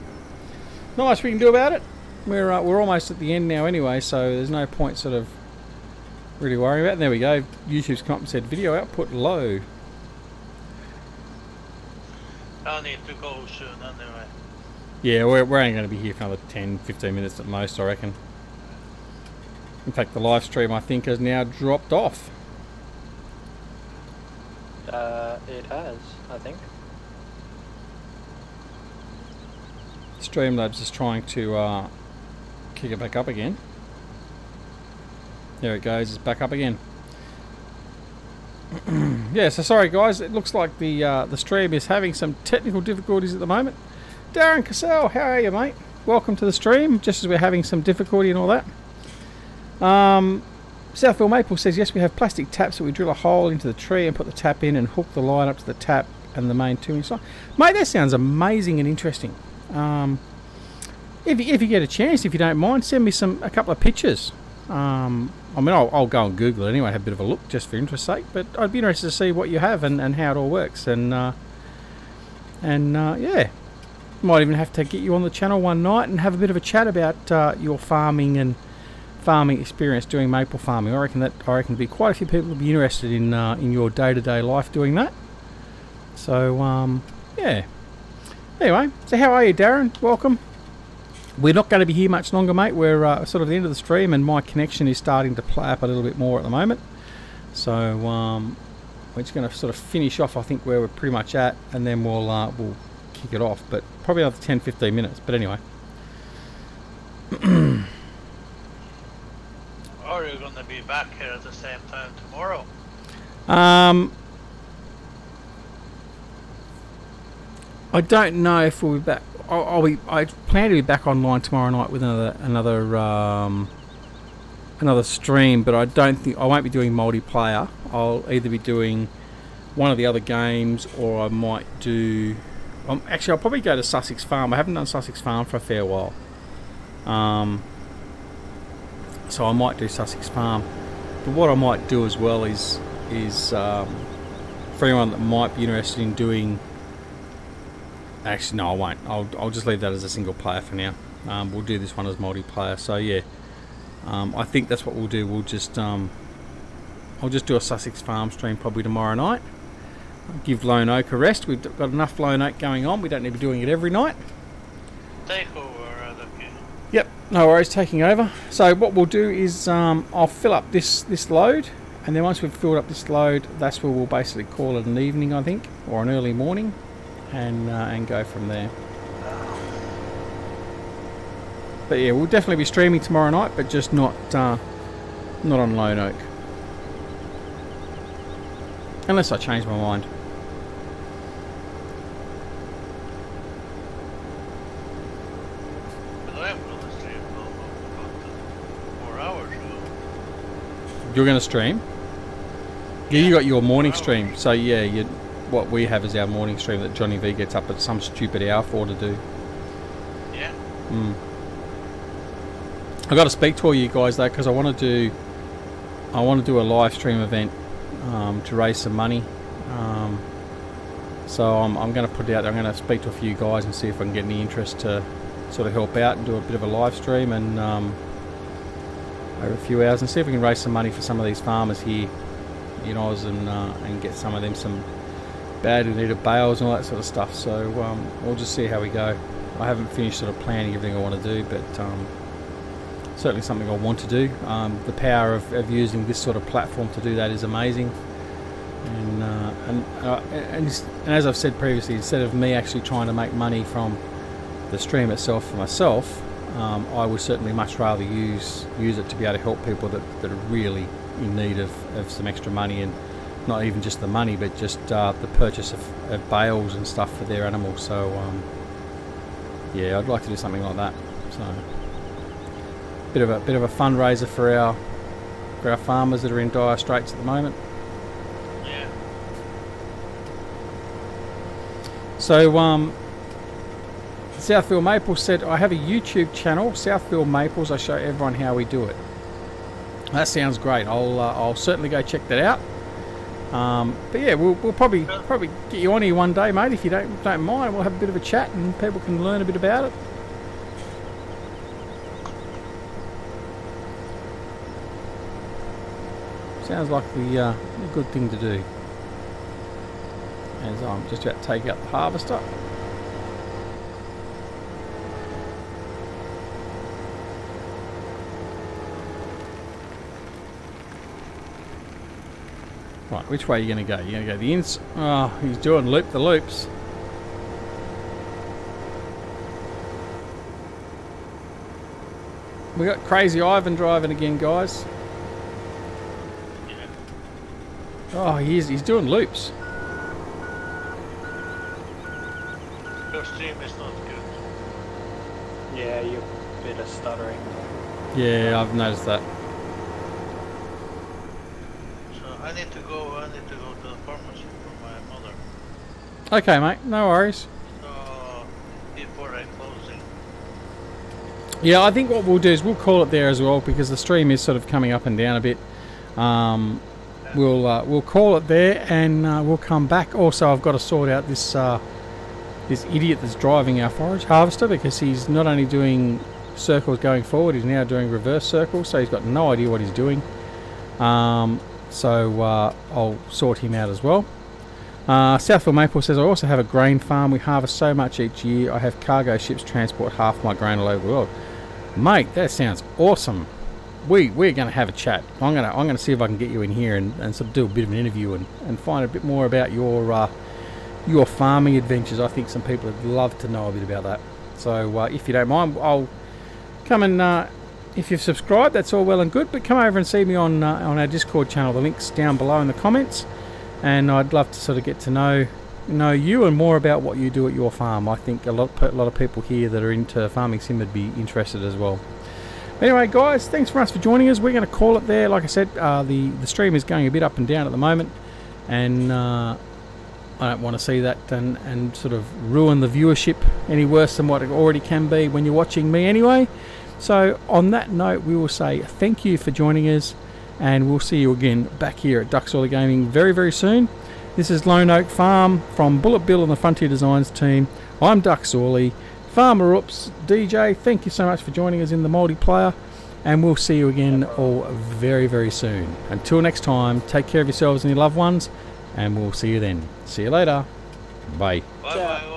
not much we can do about it. We're almost at the end now anyway, so there's no point sort of really worrying about it. And there we go. YouTube's come up and said video output low. I need to go soon anyway. Yeah, we're only going to be here for another 10-15 minutes at most, I reckon. In fact, the live stream, I think, has now dropped off. It has, I think. Streamlabs is trying to kick it back up again. There it goes, it's back up again. Yeah, so sorry guys, it looks like the stream is having some technical difficulties at the moment. Darren Cassell, how are you, mate? Welcome to the stream, just as we're having some difficulty and all that. Southville Maple says, yes, we have plastic taps that we drill a hole into the tree and put the tap in and hook the line up to the tap and the main 2-inch line. Mate, that sounds amazing and interesting. If you get a chance, if you don't mind, send me a couple of pictures. I mean, I'll go and Google it anyway, have a bit of a look just for interest's sake, but I'd be interested to see what you have and how it all works. And yeah, might even have to get you on the channel one night and have a bit of a chat about your farming and farming experience doing maple farming. I reckon there'd be quite a few people would be interested in your day-to-day life doing that. So yeah. Anyway, so how are you, Darren? Welcome. We're not going to be here much longer, mate. We're sort of at the end of the stream, and my connection is starting to play up a little bit more at the moment. So we're just going to sort of finish off, I think, where we're pretty much at, and then we'll kick it off. But probably another 10-15 minutes. But anyway. Are you going to be back here at the same time tomorrow? I don't know if we'll be back. I plan to be back online tomorrow night with another stream, but I won't be doing multiplayer. I'll either be doing one of the other games, or I might do. Actually, I'll probably go to Sussex Farm. I haven't done Sussex Farm for a fair while, so I might do Sussex Farm. But what I might do as well is for anyone that might be interested in doing Actually, no, I won't. I'll just leave that as a single player for now. We'll do this one as multiplayer. So yeah, I think that's what we'll do. We'll just I'll just do a Sussex Farm stream probably tomorrow night. Give Lone Oak a rest. We've got enough Lone Oak going on. We don't need to be doing it every night. Take over, okay. Yep, no worries, taking over. So what we'll do is I'll fill up this load, and then once we've filled up this load, that's where we'll basically call it an evening, I think, or an early morning, and go from there. But yeah, we'll definitely be streaming tomorrow night, but just not on Lone Oak, unless I change my mind. You're going to stream? Yeah, you got your morning stream. So yeah, what we have is our morning stream that Johnny V gets up at some stupid hour for to do. Yeah. I got to speak to all you guys though, because I want to do a live stream event to raise some money. So I'm going to put it out there. I'm going to speak to a few guys and see if I can get any interest to sort of help out and do a bit of a live stream and over a few hours, and see if we can raise some money for some of these farmers here in Oz and get some of them some badly needed bales and all that sort of stuff. So we'll just see how we go. I haven't finished sort of planning everything I want to do, but certainly something I want to do. The power of using this sort of platform to do that is amazing. And as I've said previously, instead of me actually trying to make money from the stream itself for myself, I would certainly much rather use it to be able to help people that are really in need of some extra money, and not even just the money, but just the purchase of bales and stuff for their animals. So yeah, I'd like to do something like that. So bit of a fundraiser for our farmers that are in dire straits at the moment. Yeah. So Southfield Maples said, I have a YouTube channel, Southfield Maples. I show everyone how we do it. That sounds great. I'll certainly go check that out. But yeah, we'll probably get you on here one day, mate, if you don't mind. We'll have a bit of a chat and people can learn a bit about it. Sounds like the good thing to do. As I'm just about to take out the harvester. Right, which way are you going to go? You're going to go the ins... Oh, he's doing the loops. We got Crazy Ivan driving again, guys. Oh, he's doing loops. Your stream is not good. Yeah, you're a bit of stuttering. Yeah, I've noticed that. I need to go to the pharmacy for my mother. Okay, mate, no worries. So before I closing. Yeah, I think what we'll do is we'll call it there as well, because the stream is sort of coming up and down a bit. We'll call it there, and we'll come back. Also, I've got to sort out this this idiot that's driving our forage harvester, because he's not only doing circles going forward, he's now doing reverse circles, so he's got no idea what he's doing. So I'll sort him out as well. Southfield Maple says, I also have a grain farm. We harvest so much each year. I have cargo ships transport half my grain all over the world. Mate, that sounds awesome. We're going to have a chat. I'm going to see if I can get you in here and sort of do a bit of an interview and find a bit more about your farming adventures. I think some people would love to know a bit about that. So if you don't mind, I'll come and if you've subscribed, that's all well and good, but come over and see me on our Discord channel. The link's down below in the comments, and I'd love to sort of get to know you and more about what you do at your farm. I think a lot of people here that are into farming sim would be interested as well. Anyway, guys, thanks very much for joining us. We're going to call it there. Like I said, the stream is going a bit up and down at the moment, and I don't want to see that and sort of ruin the viewership any worse than what it already can be when you're watching me anyway. So on that note, we will say thank you for joining us, and we'll see you again back here at Ducks Gaming very, very soon. This is Lone Oak Farm from Bullet Bill and the Frontier Designs team. I'm Duck Sawley. Farmer Oops, DJ, thank you so much for joining us in the multiplayer, and we'll see you again all very, very soon. Until next time, take care of yourselves and your loved ones, and we'll see you then. See you later. Bye. Bye bye.